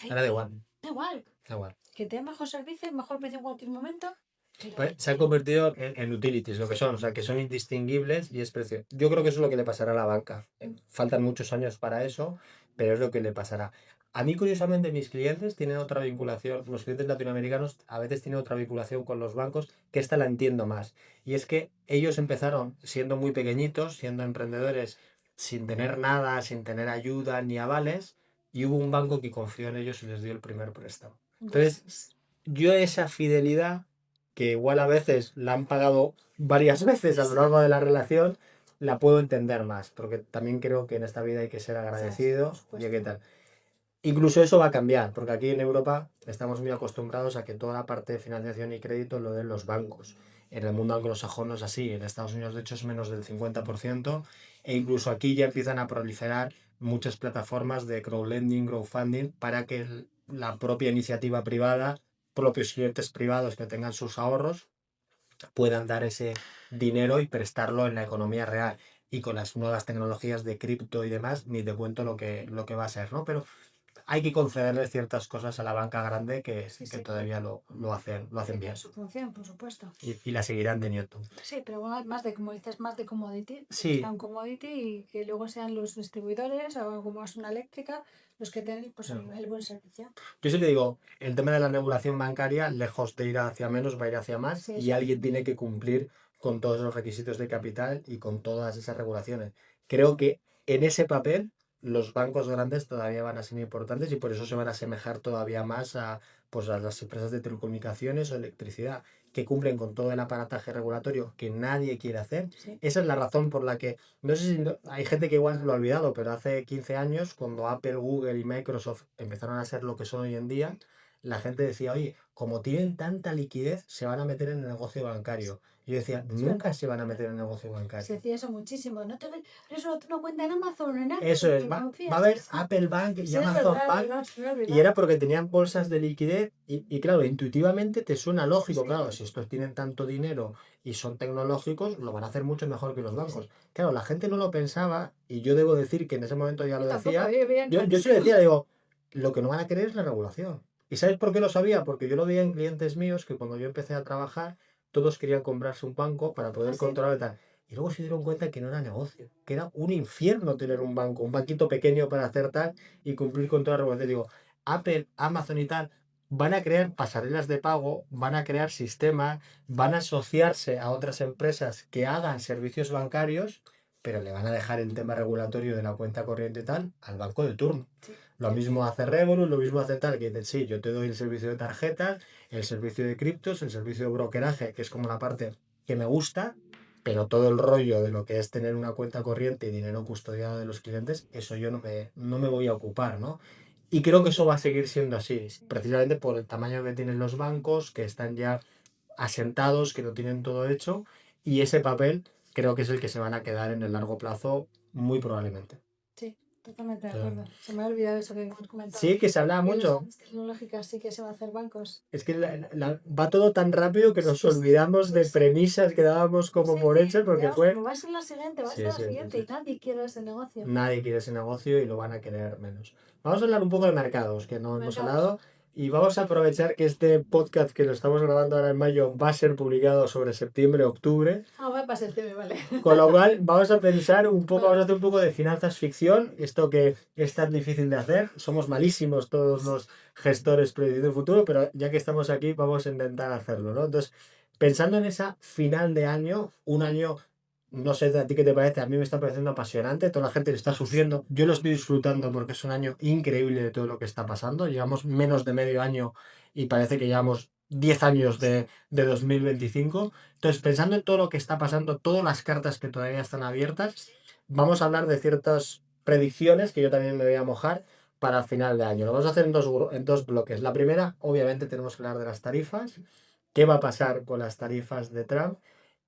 Ahora da igual. da igual, Da igual. que te den mejor servicio, mejor precio en cualquier momento, pero Pues se han convertido en utilities, lo que son, o sea, que son indistinguibles y es precio. Yo creo que eso es lo que le pasará a la banca. Faltan muchos años para eso, pero es lo que le pasará. A mí, curiosamente, mis clientes tienen otra vinculación, los clientes latinoamericanos a veces tienen otra vinculación con los bancos, que esta la entiendo más. Y es que ellos empezaron siendo muy pequeñitos, siendo emprendedores sin tener nada, sin tener ayuda ni avales, y hubo un banco que confió en ellos y les dio el primer préstamo. ya, Entonces, yo esa fidelidad, que igual a veces la han pagado varias veces a lo largo de la relación, la puedo entender más, porque también creo que en esta vida hay que ser agradecido por y hay que supuesto. tal. Incluso eso va a cambiar, porque aquí en Europa estamos muy acostumbrados a que toda la parte de financiación y crédito lo den los bancos. En el mundo anglosajón no es así, en Estados Unidos de hecho es menos del 50%, e incluso aquí ya empiezan a proliferar muchas plataformas de crowdlending, crowdfunding, para que la propia iniciativa privada, propios clientes privados que tengan sus ahorros, puedan dar ese dinero y prestarlo en la economía real. Y con las nuevas tecnologías de cripto y demás, ni te cuento lo que va a ser, ¿no? Pero hay que concederle ciertas cosas a la banca grande Sí, que sí, todavía lo hacen tiene bien. su función, por supuesto. Y la seguirán teniendo. Sí, pero bueno, más de, como dices, más de commodity, que está Sí, un commodity y que luego sean los distribuidores o como es una eléctrica los que tienen pues, no. el buen servicio. Yo sí te digo, el tema de la regulación bancaria, lejos de ir hacia menos, va a ir hacia más Sí, y eso. alguien tiene que cumplir con todos los requisitos de capital y con todas esas regulaciones. Creo que en ese papel los bancos grandes todavía van a ser importantes y por eso se van a asemejar todavía más a, pues, a las empresas de telecomunicaciones o electricidad, que cumplen con todo el aparataje regulatorio que nadie quiere hacer. Sí. Esa es la razón por la que, no sé si hay gente que igual se lo ha olvidado, pero hace 15 años, cuando Apple, Google y Microsoft empezaron a ser lo que son hoy en día, la gente decía, oye, como tienen tanta liquidez, se van a meter en el negocio bancario. Y yo decía, Es nunca verdad. se van a meter en el negocio Se bancario. decía eso muchísimo. No te eso no cuenta en Amazon, en Apple, Eso es, que va a confías. haber Sí, Apple Bank y sí, es Amazon verdad, Bank. verdad, se me ha Y olvidado. era porque tenían bolsas de liquidez y claro, intuitivamente te suena Sí, lógico, sí, claro, si estos tienen tanto dinero y son tecnológicos, lo van a hacer mucho mejor que los sí. bancos. Claro, la gente no lo pensaba y yo debo decir que en ese momento ya Yo lo tampoco, decía. yo veía Yo sí lo clarísimo. decía, digo, lo que no van a querer es la regulación. ¿Y sabes por qué lo sabía? Porque yo lo veía en clientes míos que cuando yo empecé a trabajar, todos querían comprarse un banco para Ah, poder sí. controlar y tal. Y luego se dieron cuenta que no era negocio, que era un infierno tener un banco, un banquito pequeño para hacer tal y cumplir con toda la regulación. Digo, Apple, Amazon y tal van a crear pasarelas de pago, van a crear sistemas, van a asociarse a otras empresas que hagan servicios bancarios, pero le van a dejar el tema regulatorio de la cuenta corriente y tal al banco de turno. Sí, Lo cierto. mismo hace Revolut, lo mismo hace tal, que dicen, sí, yo te doy el servicio de tarjetas, el servicio de criptos, el servicio de brokeraje, que es como la parte que me gusta, pero todo el rollo de lo que es tener una cuenta corriente y dinero custodiado de los clientes, eso yo no me voy a ocupar, ¿no? Y creo que eso va a seguir siendo así, Sí. precisamente por el tamaño que tienen los bancos, que están ya asentados, que lo tienen todo hecho, y ese papel creo que es el que se van a quedar en el largo plazo, muy probablemente. Sí, totalmente de O sea, acuerdo. Se me ha olvidado eso que hemos comentado. sí, que se habla Y las mucho. grandes tecnológicas sí que se van a hacer bancos. Es que va todo tan rápido que nos Sí, sí, olvidamos de premisas que dábamos sí, como sí. por hechas Y porque vamos, fue... como va a ser la siguiente, va a ser Sí, la sí, sí, siguiente sí. y nadie quiere ese negocio. Nadie quiere ese negocio y lo van a querer menos. Vamos a hablar un poco de mercados, que no hemos Mercados. hablado, y vamos a aprovechar que este podcast que lo estamos grabando ahora en mayo va a ser publicado sobre septiembre, octubre, Ah, va para septiembre, vale. con lo cual vamos a pensar un poco, Vale. vamos a hacer un poco de finanzas ficción, esto que es tan difícil de hacer. Somos malísimos todos los gestores prediciendo el futuro, pero ya que estamos aquí vamos a intentar hacerlo, ¿no? Entonces, pensando en esa final de año, un año, no sé a ti qué te parece, a mí me está pareciendo apasionante, toda la gente lo está sufriendo, yo lo estoy disfrutando porque es un año increíble de todo lo que está pasando, llevamos menos de medio año y parece que llevamos 10 años de 2025. Entonces, pensando en todo lo que está pasando, todas las cartas que todavía están abiertas, vamos a hablar de ciertas predicciones que yo también me voy a mojar para el final de año. Lo vamos a hacer en dos bloques. La primera, obviamente, tenemos que hablar de las tarifas. ¿Qué va a pasar con las tarifas de Trump?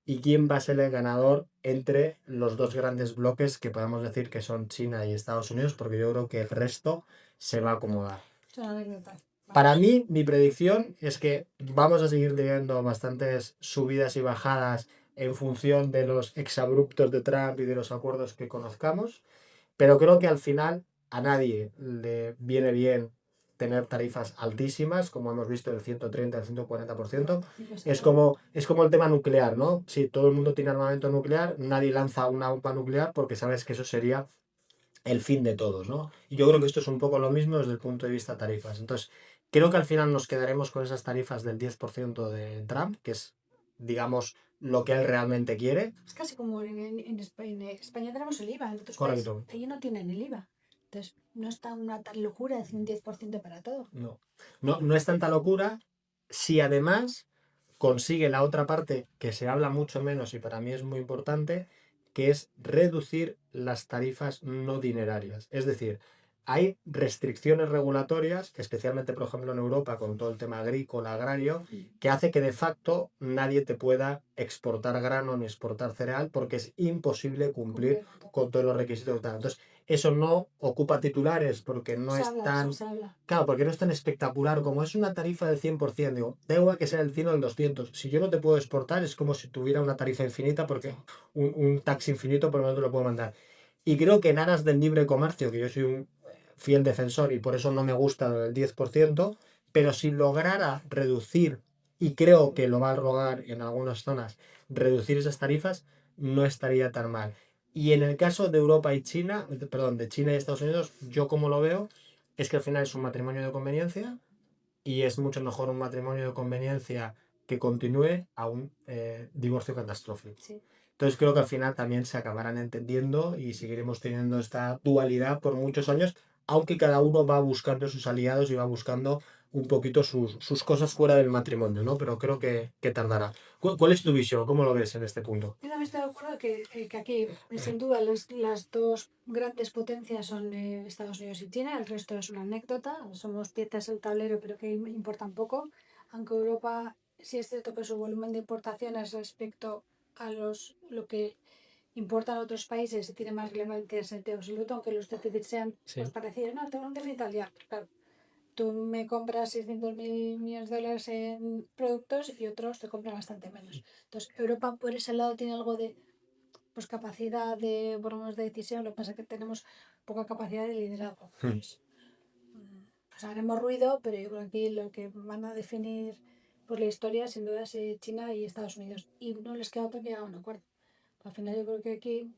¿Y quién va a ser el ganador entre los dos grandes bloques que podemos decir que son China y Estados Unidos? Porque yo creo que el resto se va a acomodar. Es una anécdota. Para Vamos. mí, mi predicción es que vamos a seguir teniendo bastantes subidas y bajadas en función de los exabruptos de Trump y de los acuerdos que conozcamos, pero creo que al final a nadie le viene bien tener tarifas altísimas, como hemos visto del 130 al 140%. Es como el tema nuclear, ¿no? Si todo el mundo tiene armamento nuclear, nadie lanza una bomba nuclear porque sabes que eso sería el fin de todos, ¿no? Y yo creo que esto es un poco lo mismo desde el punto de vista tarifas. Entonces, creo que al final nos quedaremos con esas tarifas del 10% de Trump, que es, digamos, lo que él realmente quiere. Es casi como en España. En España tenemos el IVA, en otros países Correcto. allí no tienen el IVA. Entonces, no está una tal locura decir un 10% para todo. No. No, no es tanta locura, si además consigue la otra parte que se habla mucho menos y para mí es muy importante, que es reducir las tarifas no dinerarias. Es decir, hay restricciones regulatorias, especialmente por ejemplo en Europa con todo el tema agrícola, agrario, que hace que de facto nadie te pueda exportar grano ni exportar cereal porque es imposible cumplir con todos los requisitos. Entonces, eso no ocupa titulares porque no Se es habla, tan... eso se habla. Claro, porque no es tan espectacular como es una tarifa del 100%. Digo, da igual que sea el 100 o el 200. Si yo no te puedo exportar, es como si tuviera una tarifa infinita porque un tax infinito por lo menos te lo puedo mandar. Y creo que en aras del libre comercio, que yo soy un fiel defensor y por eso no me gusta el 10%, pero si lograra reducir, y creo que lo va a lograr en algunas zonas, reducir esas tarifas, no estaría tan mal. Y en el caso de Europa y China, perdón, de China y Estados Unidos, yo como lo veo, es que al final es un matrimonio de conveniencia y es mucho mejor un matrimonio de conveniencia que continúe a un divorcio catastrófico. Sí. Entonces creo que al final también se acabarán entendiendo y seguiremos teniendo esta dualidad por muchos años, aunque cada uno va buscando sus aliados y va buscando un poquito sus cosas fuera del matrimonio, ¿no? Pero creo que tardará. ¿Cuál es tu visión? ¿Cómo lo ves en este punto? Yo también estoy de acuerdo que aquí, sin duda, las dos grandes potencias son Estados Unidos y China, el resto es una anécdota, somos piezas del tablero, pero que importan poco, aunque Europa sí es cierto que su volumen de importaciones respecto a lo que importan otros países tiene más relevancia en sentido absoluto, aunque los déficits sean Sí. pues, parecidos. No, tengo un déficit al día, claro. Tú me compras 600.000 millones de dólares en productos y otros te compran bastante menos. Entonces, Europa por ese lado tiene algo de pues, capacidad de, por lo menos, de decisión, lo que pasa es que tenemos poca capacidad de liderazgo. Pues haremos ruido, pero yo creo que aquí lo que van a definir pues, la historia sin duda es China y Estados Unidos. Y no les queda otro que llegar a un acuerdo. Al final yo creo que aquí,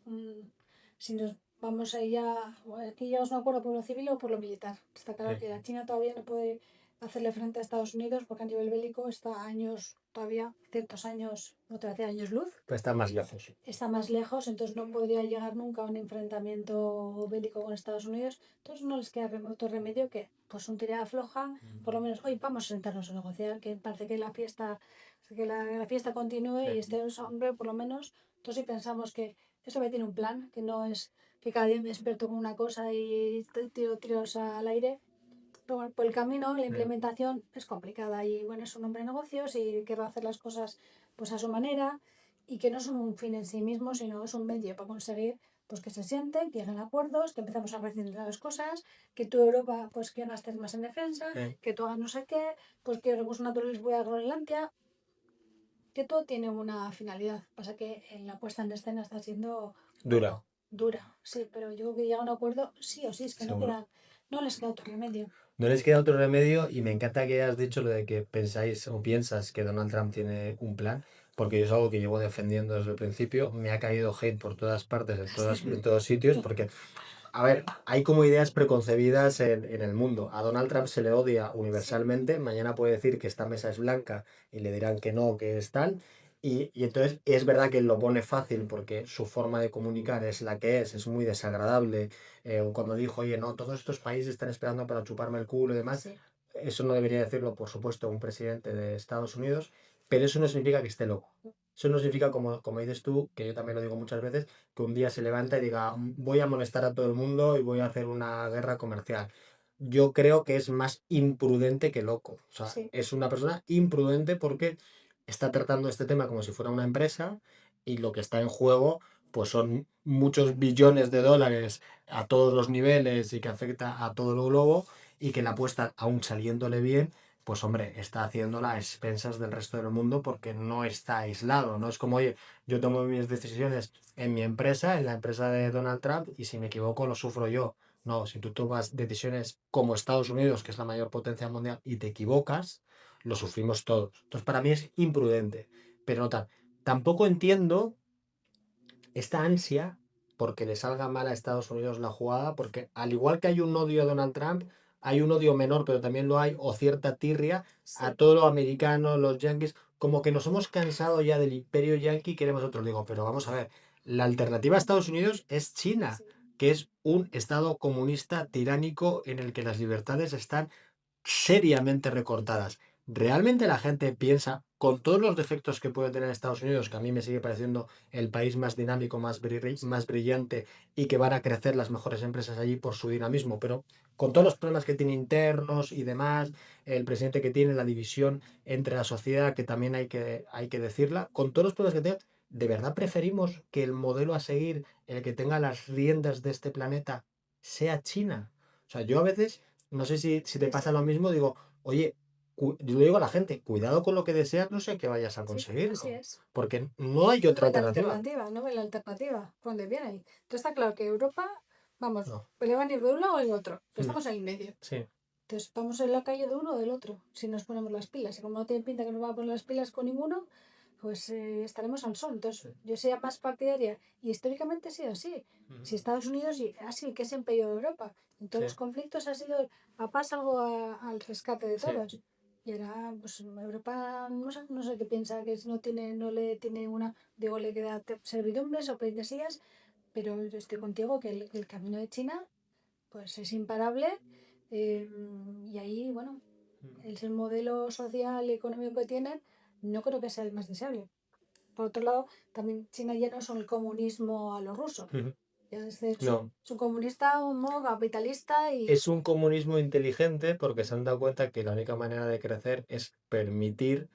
si nos vamos a ya, aquí llegamos a un acuerdo por lo civil o por lo militar. Está claro Sí. que la China todavía no puede hacerle frente a Estados Unidos porque a nivel bélico está a años, todavía ciertos años, no te voy a decir años luz, Puede estar más lejos. está más lejos, entonces no podría llegar nunca a un enfrentamiento bélico con Estados Unidos. Entonces no les queda otro remedio que pues un tirada floja, por lo menos hoy vamos a sentarnos a negociar, que parece que la fiesta continúe y este hombre por lo menos, entonces si pensamos que esto tiene un plan, que no es que cada día me experto con una cosa y tiro tiros al aire. Por el camino, la implementación es complicada y bueno, es un hombre de negocios y quiere hacer las cosas pues a su manera y que no son un fin en sí mismo, sino es un medio para conseguir pues que se sienten, que lleguen a acuerdos, que empezamos a reciclar las cosas, que tú Europa pues que gastes más en defensa, que tú hagas no sé qué, pues que recursos naturales voy a Groenlandia, que todo tiene una finalidad. Pasa que en la puesta en escena está siendo Dura. dura, sí, pero yo creo que llega a un acuerdo sí o sí, es que Seguro. no les queda otro remedio. No les queda otro remedio y me encanta que hayas dicho lo de que pensáis o piensas que Donald Trump tiene un plan, porque yo es algo que llevo defendiendo desde el principio. Me ha caído hate por todas partes, en todos sitios, porque, a ver, hay como ideas preconcebidas en el mundo. A Donald Trump se le odia universalmente. Mañana puede decir que esta mesa es blanca y le dirán que no, que es tal. Y entonces es verdad que él lo pone fácil porque su forma de comunicar es la que es muy desagradable. Cuando dijo, oye, no, todos estos países están esperando para chuparme el culo y demás, Sí. eso no debería decirlo, por supuesto, un presidente de Estados Unidos, pero eso no significa que esté loco. Eso no significa, como dices tú, que yo también lo digo muchas veces, que un día se levanta y diga, voy a molestar a todo el mundo y voy a hacer una guerra comercial. Yo creo que es más imprudente que loco. O sea, Sí. es una persona imprudente porque está tratando este tema como si fuera una empresa y lo que está en juego pues son muchos billones de dólares a todos los niveles y que afecta a todo el globo y que la apuesta, aún saliéndole bien, pues hombre, está haciéndola a expensas del resto del mundo porque no está aislado. No es como, oye, yo tomo mis decisiones en mi empresa, en la empresa de Donald Trump, y si me equivoco lo sufro yo. No, si tú tomas decisiones como Estados Unidos, que es la mayor potencia mundial, y te equivocas, lo sufrimos todos. Entonces, para mí es imprudente. Pero no tal. Tampoco entiendo esta ansia porque le salga mal a Estados Unidos la jugada, porque al igual que hay un odio a Donald Trump, hay un odio menor, pero también lo hay, o cierta tirria a Sí. todos los americanos, los yanquis, como que nos hemos cansado ya del imperio yanqui y queremos otro. Digo, pero vamos a ver, la alternativa a Estados Unidos es China, Sí. que es un estado comunista tiránico en el que las libertades están seriamente recortadas. ¿realmente la gente piensa, con todos los defectos que puede tener Estados Unidos, que a mí me sigue pareciendo el país más dinámico, más brillante y que van a crecer las mejores empresas allí por su dinamismo, pero con todos los problemas que tiene internos y demás, el presidente que tiene, la división entre la sociedad, que también hay que decirla, con todos los problemas que tiene, ¿de verdad preferimos que el modelo a seguir, el que tenga las riendas de este planeta, sea China? O sea, yo a veces, no sé si te pasa lo mismo, digo, oye, yo le digo a la gente, cuidado con lo que deseas, no sé qué vayas a Sí, conseguir, así es. porque no hay No otra ve la alternativa. alternativa, no ve la alternativa. ¿Por dónde viene ahí? Entonces está claro que Europa, vamos, No. le van a ir de un lado o del otro. Mm, Estamos en el medio. sí, Entonces vamos en la calle de uno o del otro, si nos ponemos las pilas. Y como no tiene pinta que nos va a poner las pilas con ninguno, pues estaremos al sol. Entonces yo sería más partidaria. Y históricamente ha sido así. Si Estados Unidos ha sido el que es imperio de Europa, en todos sí, los conflictos ha sido papá salgo al rescate de sí. todos. Y ahora, pues Europa, no sé qué piensa, que no le tiene una, digo, le queda servidumbres o pleitesías, pero yo estoy contigo que el camino de China pues es imparable eh, y ahí, bueno, el modelo social y económico que tienen no creo que sea el más deseable. Por otro lado, también China ya no es el comunismo a lo ruso, Ujú. ya No, es un comunista, un modo capitalista y es un comunismo inteligente porque se han dado cuenta que la única manera de crecer es permitir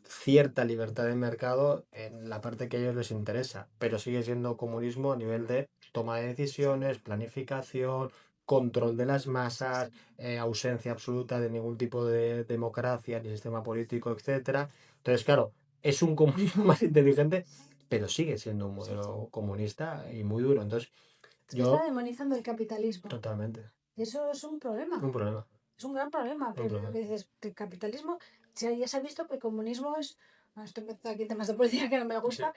cierta libertad de mercado en la parte que a ellos les interesa, pero sigue siendo comunismo a nivel de toma de decisiones, planificación, control de las masas, ausencia absoluta de ningún tipo de democracia ni sistema político, etcétera. Entonces, claro, es un comunismo más inteligente, pero sigue siendo un modelo comunista y muy duro. Entonces, es que está yo demonizando el capitalismo. totalmente, Y eso es un problema, un problema, es un gran problema. un Pero lo problema. que dices, el capitalismo, ya se ha visto que el comunismo es, bueno, estoy metiendo aquí temas de política que no me Sí. gusta,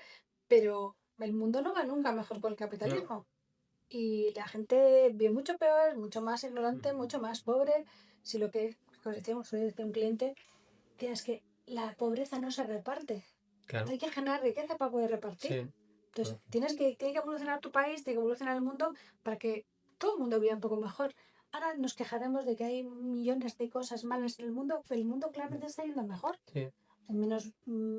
pero el mundo no va nunca mejor con el No. capitalismo. Y la gente vive mucho peor, mucho más ignorante, mucho más pobre. Si lo que, como decíamos, soy de un cliente, que es que la pobreza no se reparte. Claro, Hay que generar riqueza para poder repartir. sí. Entonces, tiene que evolucionar tu país, tiene que evolucionar el mundo para que todo el mundo viva un poco mejor. Ahora nos quejaremos de que hay millones de cosas malas en el mundo, pero el mundo claramente está yendo mejor. Sí, Hay menos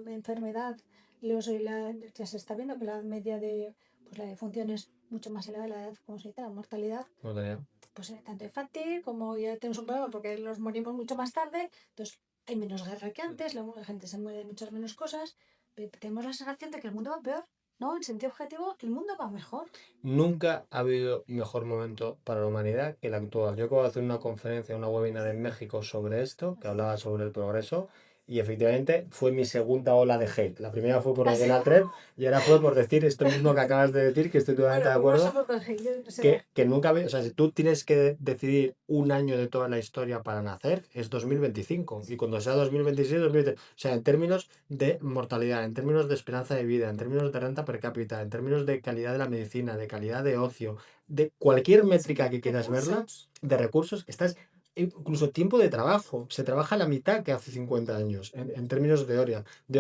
enfermedad, ya se está viendo que la media de pues, la defunción es mucho más elevada, la edad, como se dice, la mortalidad, mortalidad. pues tanto infantil como ya tenemos un problema porque nos morimos mucho más tarde, entonces hay menos guerra que antes, la gente se muere de muchas menos cosas, pero tenemos la sensación de que el mundo va peor. No, en sentido objetivo, el mundo va mejor. Nunca ha habido mejor momento para la humanidad que el actual. Yo acabo de hacer una conferencia, una webinar en México sobre esto, que hablaba sobre el progreso, y efectivamente fue mi segunda ola de hate. La primera fue por lo de Así. la Trump y ahora fue por decir esto mismo que acabas de decir, que estoy totalmente Bueno, de pues no acuerdo, somos conscientes, o que, sea, que nunca había, o sea, si tú tienes que decidir un año de toda la historia para nacer, es 2025. Y cuando sea 2026, 2020, o sea, en términos de mortalidad, en términos de esperanza de vida, en términos de renta per cápita, en términos de calidad de la medicina, de calidad de ocio, de cualquier métrica que quieras verla, recursos. de recursos, estás incluso tiempo de trabajo. Se trabaja la mitad que hace 50 años en términos de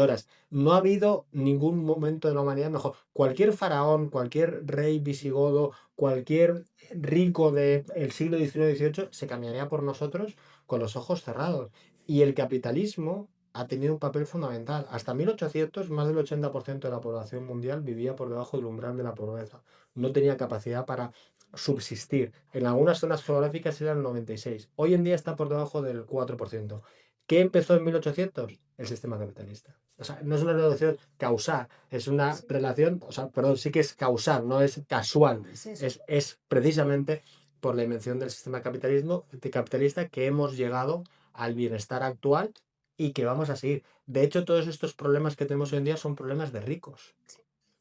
horas. No ha habido ningún momento de la humanidad mejor. Cualquier faraón, cualquier rey visigodo, cualquier rico del siglo XIX-XVIII se cambiaría por nosotros con los ojos cerrados. Y el capitalismo ha tenido un papel fundamental. Hasta 1800, más del 80% de la población mundial vivía por debajo del umbral de la pobreza. No tenía capacidad para subsistir. En algunas zonas geográficas era el 96. Hoy en día está por debajo del 4%. ¿Qué empezó en 1800? El sistema capitalista. O sea, no es una relación causal, es una Sí, relación, o sea, perdón, sí que es causal, no es casual. es eso. Es precisamente por la invención del sistema capitalista que hemos llegado al bienestar actual y que vamos a seguir. De hecho, todos estos problemas que tenemos hoy en día son problemas de ricos.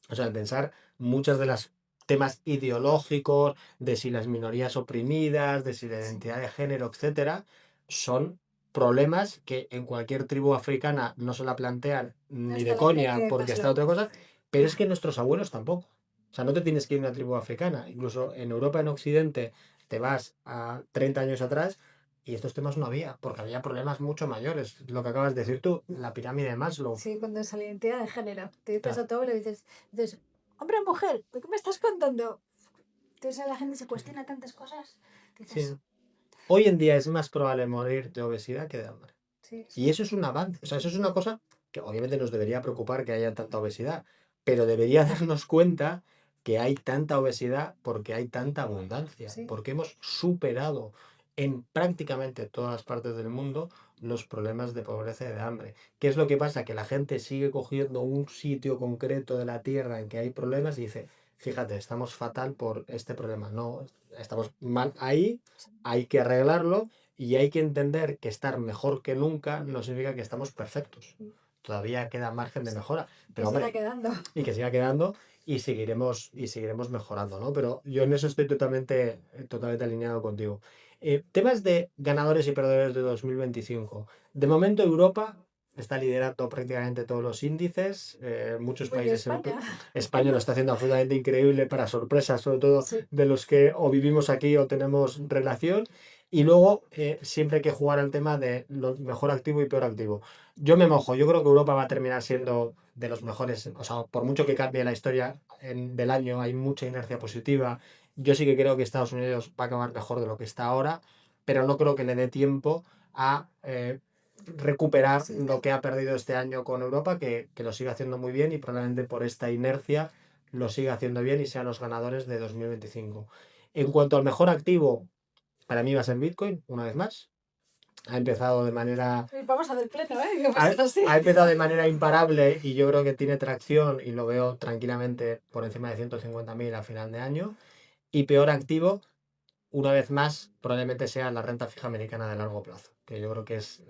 O sea, pensar muchas de las temas ideológicos, de si las minorías oprimidas, de si la Sí. identidad de género, etcétera, son problemas que en cualquier tribu africana no se la plantean ni de Hasta la vida coña que porque está pasó. otra cosa, pero es que nuestros abuelos tampoco. O sea, no te tienes que ir a una tribu africana. Incluso en Europa, en Occidente, te vas a 30 años atrás y estos temas no había, porque había problemas mucho mayores. Lo que acabas de decir tú, la pirámide de Maslow. Sí, cuando es la identidad de género. Te dices Ta- a todo y le dices, hombre o mujer, ¿de qué me estás contando? Entonces la gente se cuestiona tantas cosas. Sí. Dices, Hoy en día es más probable morir de obesidad que de hambre. sí, Y eso es un avance, o sea, eso es una cosa que obviamente nos debería preocupar que haya tanta obesidad, pero debería darnos cuenta que hay tanta obesidad porque hay tanta abundancia, sí. porque hemos superado en prácticamente todas las partes del mundo los problemas de pobreza y de hambre. ¿Qué es lo que pasa? Que la gente sigue cogiendo un sitio concreto de la Tierra en que hay problemas y dice, fíjate, estamos fatal por este problema. No, estamos mal ahí, hay que arreglarlo y hay que entender que estar mejor que nunca no significa que estamos perfectos. Todavía queda margen de Sí. mejora. Que Pero siga hombre, quedando. y que siga quedando y seguiremos mejorando, ¿no? Pero yo en eso estoy totalmente alineado contigo. Temas de ganadores y perdedores de 2025. De momento Europa está liderando prácticamente todos los índices. Muchos Muy bien, países España. España lo está haciendo absolutamente increíble para sorpresa, sobre todo Sí. de los que o vivimos aquí o tenemos relación. Y luego siempre hay que jugar al tema de lo mejor activo y peor activo. Yo me mojo, yo creo que Europa va a terminar siendo de los mejores, o sea, por mucho que cambie la historia del año, hay mucha inercia positiva. Yo sí que creo que Estados Unidos va a acabar mejor de lo que está ahora, pero no creo que le dé tiempo a recuperar Sí. lo que ha perdido este año con Europa, que lo sigue haciendo muy bien y probablemente por esta inercia lo siga haciendo bien y sean los ganadores de 2025. En cuanto al mejor activo, para mí va a ser Bitcoin, una vez más. Ha empezado de manera Vamos a hacer pleno, ¿eh? Que va a ha, ser así. ha empezado de manera imparable y yo creo que tiene tracción y lo veo tranquilamente por encima de 150.000 a final de año. Y peor activo, una vez más, probablemente sea la renta fija americana de largo plazo, que yo creo que es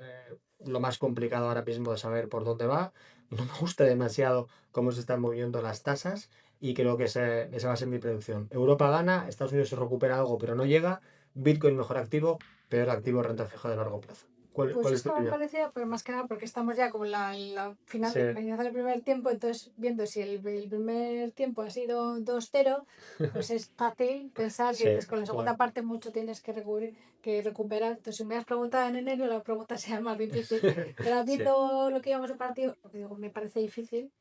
lo más complicado ahora mismo de saber por dónde va. No me gusta demasiado cómo se están moviendo las tasas y creo que esa va a ser mi predicción. Europa gana, Estados Unidos se recupera algo, pero no llega. Bitcoin mejor activo, peor activo renta fija de largo plazo. ¿Cuál, Pues cuál es tu esto me opinión? parecía, pero más que nada porque estamos ya como en la final, Sí, finalizar el primer tiempo, entonces viendo si el primer tiempo ha sido 2-0, pues es fácil pensar que sí, dices, con la segunda claro. parte mucho tienes que recuperar. Entonces, si me has preguntado en enero, la pregunta sea más difícil. Pero Sí, viendo lo que íbamos a partido, porque digo, me parece difícil,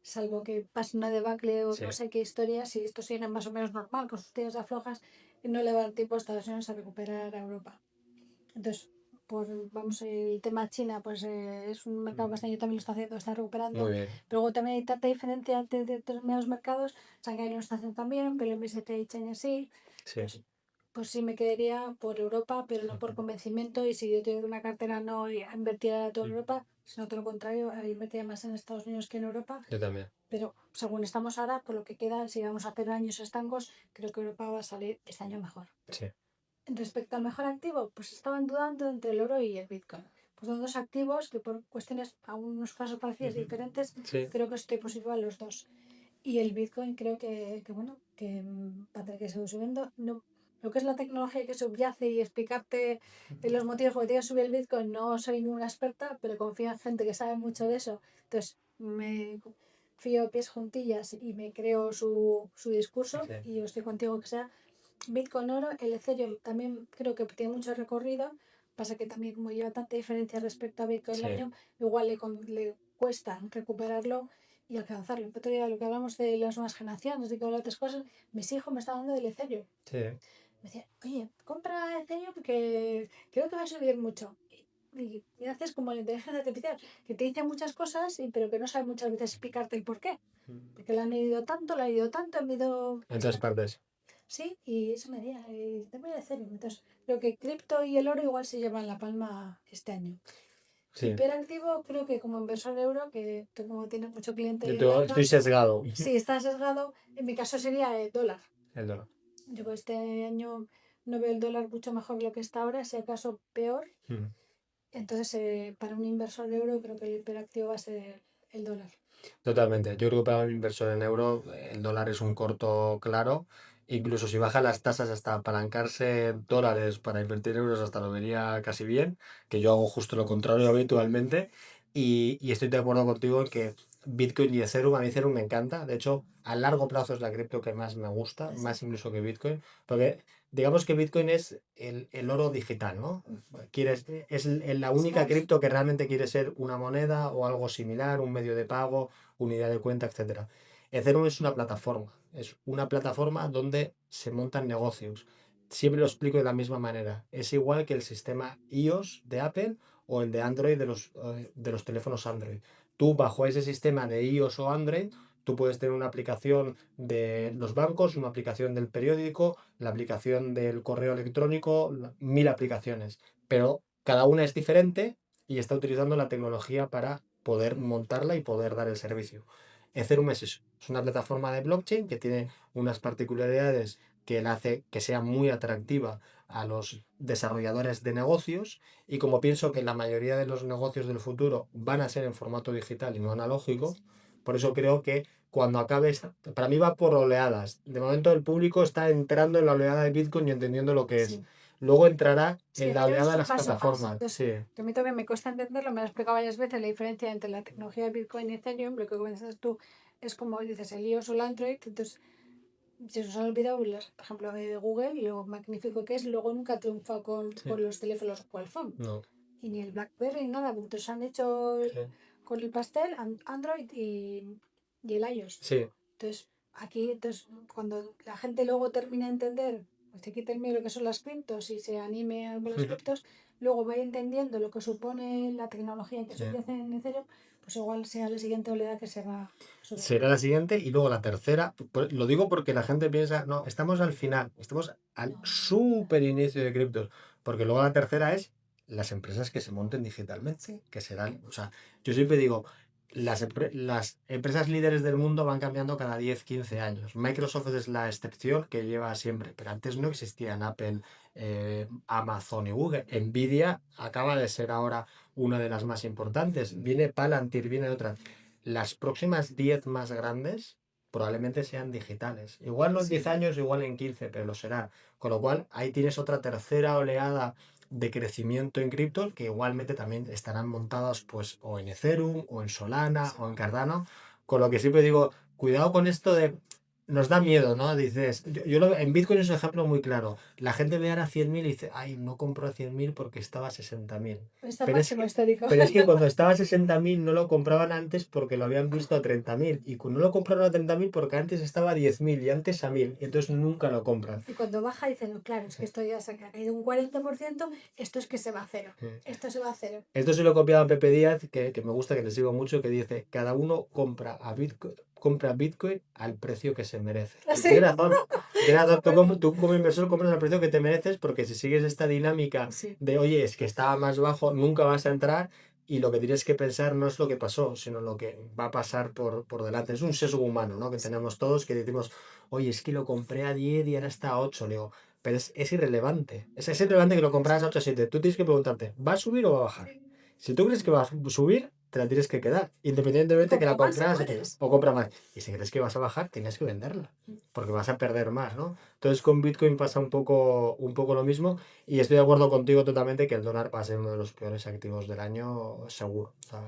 salvo que pase una debacle o sí. no sé qué historia, si esto sigue más o menos normal, con sus tiras aflojas, no le va a dar tiempo a Estados Unidos a recuperar a Europa. Entonces, vamos, el tema China, pues es un mercado que este año también lo está haciendo, está Muy recuperando, bien. pero luego también hay tanta diferencia entre determinados mercados, Shanghai lo está haciendo también, pero el MSCI China sí, Sí. pues sí me quedaría por Europa, pero no por convencimiento, y si yo tengo una cartera no a invertir a toda Europa, sino todo lo contrario, a invertir más en Estados Unidos que en Europa, Yo también. pero según estamos ahora, por lo que queda, si vamos a hacer años estancos, creo que Europa va a salir este año mejor. Sí. Respecto al mejor activo, pues estaban dudando entre el oro y el Bitcoin. Pues son dos activos que por cuestiones, a unos casos parecidas y diferentes, Sí. creo que estoy positiva a los dos. Y el Bitcoin creo que bueno, que va a tener que seguir subiendo. No, lo que es la tecnología que subyace y explicarte los motivos por los que tiene que subir el Bitcoin, no soy ninguna experta, pero confío en gente que sabe mucho de eso. Entonces, me fío a pies juntillas y me creo su discurso, Sí. y yo estoy contigo que sea Bitcoin oro. El Ethereum también creo que tiene mucho recorrido. Pasa que también como lleva tanta diferencia respecto a Bitcoin Sí. Ethereum, igual le cuesta recuperarlo y alcanzarlo. El otro día lo que hablamos de las nuevas generaciones, de que otras cosas, mis hijos me estaban dando del Ethereum. Sí. Me decían, oye, compra Ethereum porque creo que va a subir mucho. Y haces como la inteligencia artificial, que te dice muchas cosas, pero que no sabe muchas veces explicarte el por qué. Porque la han ido tanto, han ido En todas partes. sí, y eso me decía, te voy a hacer. Entonces, creo que cripto y el oro igual se llevan la palma este año. Sí. Hiperactivo, creo que como inversor euro, que tú como tienes mucho cliente Yo en la estoy otra, sesgado. sí, está sesgado. En mi caso sería el dólar. El dólar. Yo este año no veo el dólar mucho mejor de lo que está ahora, si acaso peor. Mm. Entonces, para un inversor euro, creo que el hiperactivo va a ser el dólar. Totalmente. Yo creo que para un inversor en euro el dólar es un corto claro. Incluso si baja las tasas hasta apalancarse en dólares para invertir euros hasta lo vería casi bien, que yo hago justo lo contrario habitualmente. Y estoy de acuerdo contigo en que Bitcoin y Ethereum, a mí Ethereum me encanta. De hecho, a largo plazo es la cripto que más me gusta, más incluso que Bitcoin. Porque digamos que Bitcoin es el oro digital, ¿no? La única Estás, cripto que realmente quiere ser una moneda o algo similar, un medio de pago, unidad de cuenta, etcétera. Ethereum es una plataforma donde se montan negocios. Siempre lo explico de la misma manera. Es igual que el sistema iOS de Apple o el de Android de los teléfonos Android. Tú bajo ese sistema de iOS o Android, tú puedes tener una aplicación de los bancos, una aplicación del periódico, la aplicación del correo electrónico, 1000 aplicaciones. Pero cada una es diferente y está utilizando la tecnología para poder montarla y poder dar el servicio. Ethereum es eso, es una plataforma de blockchain que tiene unas particularidades que la hace que sea muy atractiva a los desarrolladores de negocios, y como pienso que la mayoría de los negocios del futuro van a ser en formato digital y no analógico, por eso creo que cuando acabe para mí va por oleadas. De momento el público está entrando en la oleada de Bitcoin y entendiendo lo que es. Sí. Luego entrará Sí, en la Ethereum oleada es de un las paso a paso. plataformas. Entonces, Sí, que a mí también me cuesta entenderlo, me lo he explicado varias veces la diferencia entre la tecnología de Bitcoin y Ethereum. Lo que comentas tú es como dices, el iOS o el Android. Entonces, se nos han olvidado, por ejemplo, Google, lo magnífico que es, luego nunca ha triunfado sí, con los teléfonos Qualcomm. no, Y ni el BlackBerry ni nada. Entonces han hecho sí, con el pastel Android y el iOS. sí, Entonces, aquí, entonces, cuando la gente luego termina de entender, pues se quite el miedo lo que son las criptos y se anime a ver las criptos, luego vaya entendiendo lo que supone la tecnología que sí. subyace en Ethereum, pues igual sea la siguiente oleada que se va a subir. Será la siguiente y luego la tercera. Lo digo porque la gente piensa, no, estamos al final, estamos al No, súper inicio de criptos, porque luego la tercera es las empresas que se monten digitalmente, sí, que serán, o sea, yo siempre digo, las empresas líderes del mundo van cambiando cada 10 15 años. Microsoft es la excepción que lleva siempre, pero antes no existían Apple, Amazon y Google. Nvidia acaba de ser ahora una de las más importantes. Viene Palantir, viene otra. Las próximas 10 más grandes probablemente sean digitales. Igual no en 10 años, igual en 15, pero lo será. Con lo cual, ahí tienes otra tercera oleada de crecimiento en criptos que igualmente también estarán montadas pues o en Ethereum o en Solana o en Cardano. Con lo que siempre digo, cuidado con esto de... Nos da miedo, ¿no? Dices, en Bitcoin es un ejemplo muy claro. La gente ve ahora 100.000 y dice, ay, no compro a 100.000 porque estaba a 60.000. está Pero es máximo que histórico. pero es que cuando estaba a 60.000 no lo compraban antes porque lo habían visto a 30.000. Y no lo compraron a 30.000 porque antes estaba a 10.000 y antes a 1.000. Y entonces nunca lo compran. Y cuando baja dicen, no, claro, es que esto ya se ha caído un 40%, esto es que se va a cero. Esto se va a cero. Esto se lo he copiado a Pepe Díaz, que me gusta, que le sigo mucho, que dice, cada uno compra Bitcoin al precio que se merece. Y Así. tiene razón. Tiene razón. Tú como inversor compras al precio que te mereces, porque si sigues esta dinámica Sí. de, oye, es que estaba más bajo, nunca vas a entrar, y lo que tienes que pensar no es lo que pasó, sino lo que va a pasar por delante. Es un sesgo humano, ¿no? Que tenemos todos, que decimos, oye, es que lo compré a 10 y ahora está a 8. Le digo, pero es irrelevante. Es irrelevante que lo compraras a 8 o 7. Tú tienes que preguntarte, ¿va a subir o va a bajar? Si tú crees que va a subir, te la tienes que quedar, independientemente que la Poco más si compras puedes. o compra más. Y si crees que vas a bajar, tienes que venderla, porque vas a perder más, ¿no? Entonces con Bitcoin pasa un poco lo mismo, y estoy de acuerdo contigo totalmente que el dólar va a ser uno de los peores activos del año, seguro. O sea,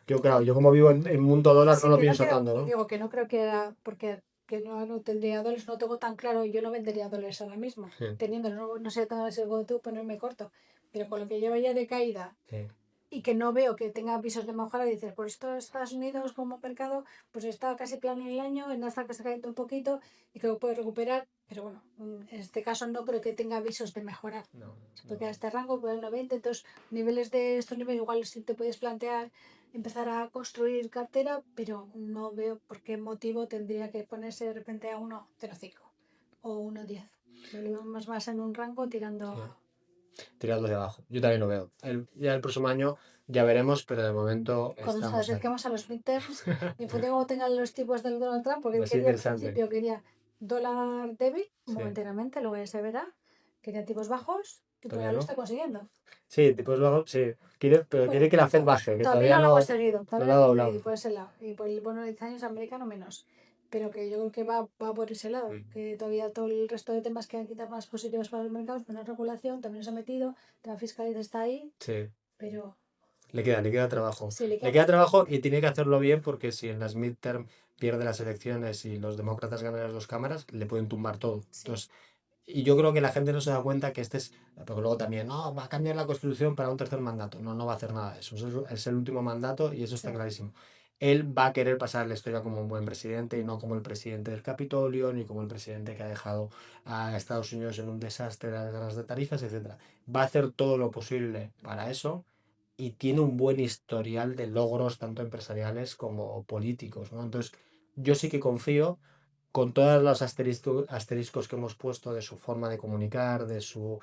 yo, claro, yo como vivo en mundo dólar no Sí, lo que no pienso creo, tanto, ¿no? digo que no creo que era porque que no tendría dólares, no tengo tan claro, yo no vendería dólares ahora mismo, Sí, teniendo, no sé tan seguro tú ponerme corto, pero con lo que lleva ya de caída sí, y que no veo que tenga visos de mejora, dices, por esto Estados Unidos como mercado, pues está casi plano en el año, el Nasdaq está cayendo un poquito y que lo puede recuperar, pero bueno, en este caso no creo que tenga visos de mejorar. no, Se puede quedar este rango, por el 90, entonces niveles de estos niveles igual sí te puedes plantear empezar a construir cartera, pero no veo por qué motivo tendría que ponerse de repente a 1,05 o 1,10. Lo veo más en un rango tirando sí. Tirando hacia abajo. Yo también lo veo. Ya el próximo año ya veremos, pero de momento cuando nos estamos aquí. acerquemos a los midterms, en función de cómo tengan los tipos del Donald Trump, porque él Pues quería al interesante. principio quería dólar débil, Sí. momentáneamente, luego ya se verá, quería tipos bajos y por Todavía ahora lo no. está consiguiendo. Sí, tipos bajos, sí. Pero quiere Bueno, que la Fed baje, que todavía todavía no lo ha no conseguido, lo todavía ha doblado. y por ese lado, y por el bono de 10 años americano menos. Pero que yo creo que va por ese lado, que todavía todo el resto de temas que han quitado más positivos para los mercados, menos regulación, también se ha metido, la fiscalidad está ahí, Sí. pero Le queda trabajo. sí le Le queda queda trabajo y tiene que hacerlo bien, porque si en las midterm pierde las elecciones y los demócratas ganan las dos cámaras, le pueden tumbar todo. sí, Entonces, y yo creo que la gente no se da cuenta que este es, porque luego también, no, va a cambiar la constitución para un tercer mandato. No, no va a hacer nada de eso. Es el último mandato y eso está sí. clarísimo. Él va a querer pasar la historia como un buen presidente y no como el presidente del Capitolio, ni como el presidente que ha dejado a Estados Unidos en un desastre de las guerras de tarifas, etcétera. Va a hacer todo lo posible para eso, y tiene un buen historial de logros tanto empresariales como políticos, ¿no? Entonces, yo sí que confío con todos los asteriscos que hemos puesto de su forma de comunicar, de su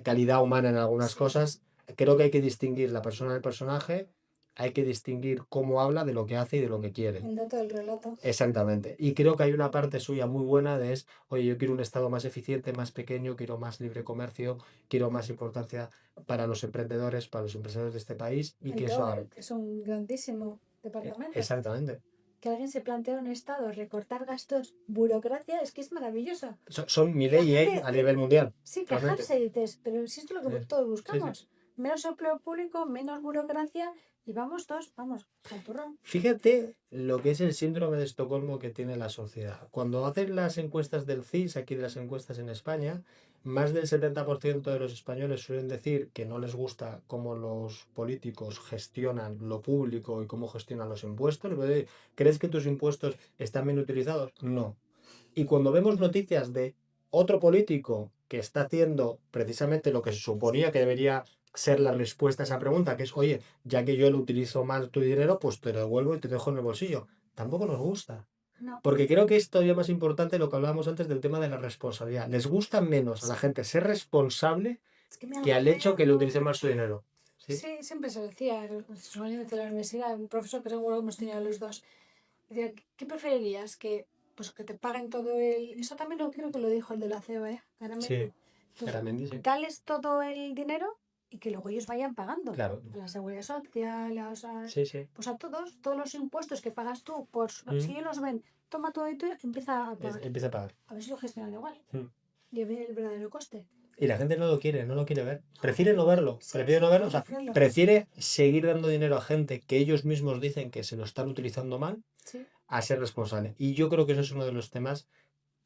calidad humana en algunas Sí, cosas. Creo que hay que distinguir la persona del personaje, hay que distinguir cómo habla de lo que hace y de lo que quiere. el dato del relato. Exactamente. Y creo que hay una parte suya muy buena de es, oye, yo quiero un Estado más eficiente, más pequeño, quiero más libre comercio, quiero más importancia para los emprendedores, para los empresarios de este país y El que eso haga. DOE, que es un grandísimo departamento. Exactamente. Que alguien se plantea un estado, recortar gastos, burocracia, es que es maravilloso. Son mi La ley gente, a nivel mundial. sí, Realmente. quejarse y dices, pero si esto es lo que Sí, todos sí, sí. buscamos. Menos empleo público, menos burocracia y vamos todos, vamos, al turrón. Fíjate lo que es el síndrome de Estocolmo que tiene la sociedad. Cuando hacen las encuestas del CIS, aquí de las encuestas en España, más del 70% de los españoles suelen decir que no les gusta cómo los políticos gestionan lo público y cómo gestionan los impuestos. ¿Crees que tus impuestos están bien utilizados? No. Y cuando vemos noticias de otro político que está haciendo precisamente lo que se suponía que debería ser la respuesta a esa pregunta, que es, oye, ya que yo lo utilizo mal tu dinero, pues te lo devuelvo y te dejo en el bolsillo. Tampoco nos gusta. No, Porque creo que es todavía más importante lo que hablábamos antes del tema de la responsabilidad. Les gusta menos a la sí, gente ser responsable es que me que al hecho que le agobian. utilicen mal su dinero. ¿Sí? Sí, siempre se decía, solamente de la universidad, un profesor que seguro hemos tenido los dos, decía, ¿qué preferirías? Que, pues, que te paguen todo el... Eso también lo creo que lo dijo el de la COE, Sí, claramente. Pues claramente sí. dales todo el dinero y que luego ellos vayan pagando. Claro. A la seguridad social, Sí, sí. pues a todos los impuestos que pagas tú, por, si Mm. ellos los ven, toma todo y tú empieza a pagar. Empieza a pagar. A ver si lo gestionan igual. Mm. Y ve el verdadero coste. Y la gente no lo quiere, no lo quiere ver. Prefiere no verlo, Sí, prefiere no verlo. O no sea, prefiero. prefiere seguir dando dinero a gente que ellos mismos dicen que se lo están utilizando mal Sí, a ser responsable. Y yo creo que eso es uno de los temas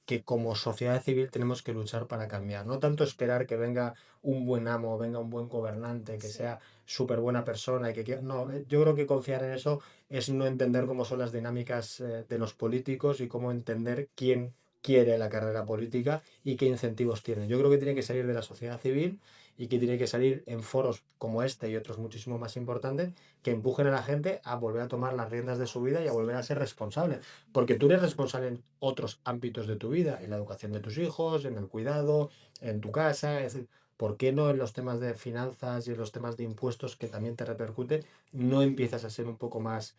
que como sociedad civil tenemos que luchar para cambiar. No tanto esperar que venga un buen amo, venga un buen gobernante, que sí. sea súper buena persona y no, yo creo que confiar en eso es no entender cómo son las dinámicas de los políticos y cómo entender quién quiere la carrera política y qué incentivos tiene. Yo creo que tiene que salir de la sociedad civil y que tiene que salir en foros como este y otros muchísimo más importantes que empujen a la gente a volver a tomar las riendas de su vida y a volver a ser responsable. Porque tú eres responsable en otros ámbitos de tu vida, en la educación de tus hijos, en el cuidado, en tu casa. Es decir, ¿por qué no en los temas de finanzas y en los temas de impuestos que también te repercuten, no empiezas a ser un poco más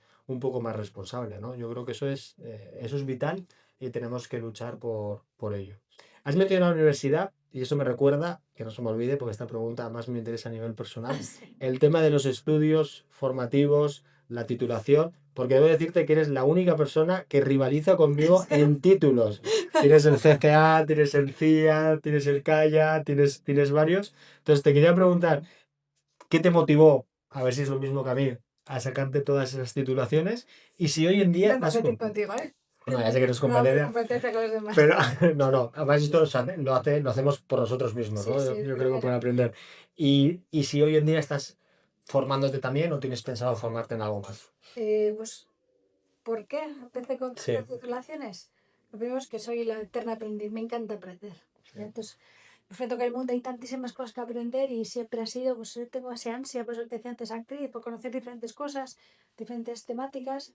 responsable, ¿no? Yo creo que eso es vital y tenemos que luchar por ello. Has metido en la universidad, y eso me recuerda, que no se me olvide, porque esta pregunta más me interesa a nivel personal, Sí. el tema de los estudios formativos, la titulación, porque debo decirte que eres la única persona que rivaliza conmigo en títulos. Tienes el CCA, tienes el CIA, tienes el CAIA, tienes varios. Entonces te quería preguntar, ¿qué te motivó, a ver si es lo mismo que a mí, a sacarte todas esas titulaciones? Y si hoy en día No competir contigo, ¿eh? no, ya sé que no es No hace competencia, competencia con los demás. pero no, además esto lo hacemos por nosotros mismos, Sí, ¿no? sí, Yo es creo que por verdad. aprender. Y si hoy en día estás formándote también o tienes pensado formarte en algo más. Pues, ¿por qué empecé con Sí, tantas titulaciones? Lo primero es que soy la eterna aprendiz, me encanta aprender. sí. Entonces, enfrento que el mundo hay tantísimas cosas que aprender y siempre ha sido, pues yo tengo esa ansia, pues te decía antes, actriz, por conocer diferentes cosas, diferentes temáticas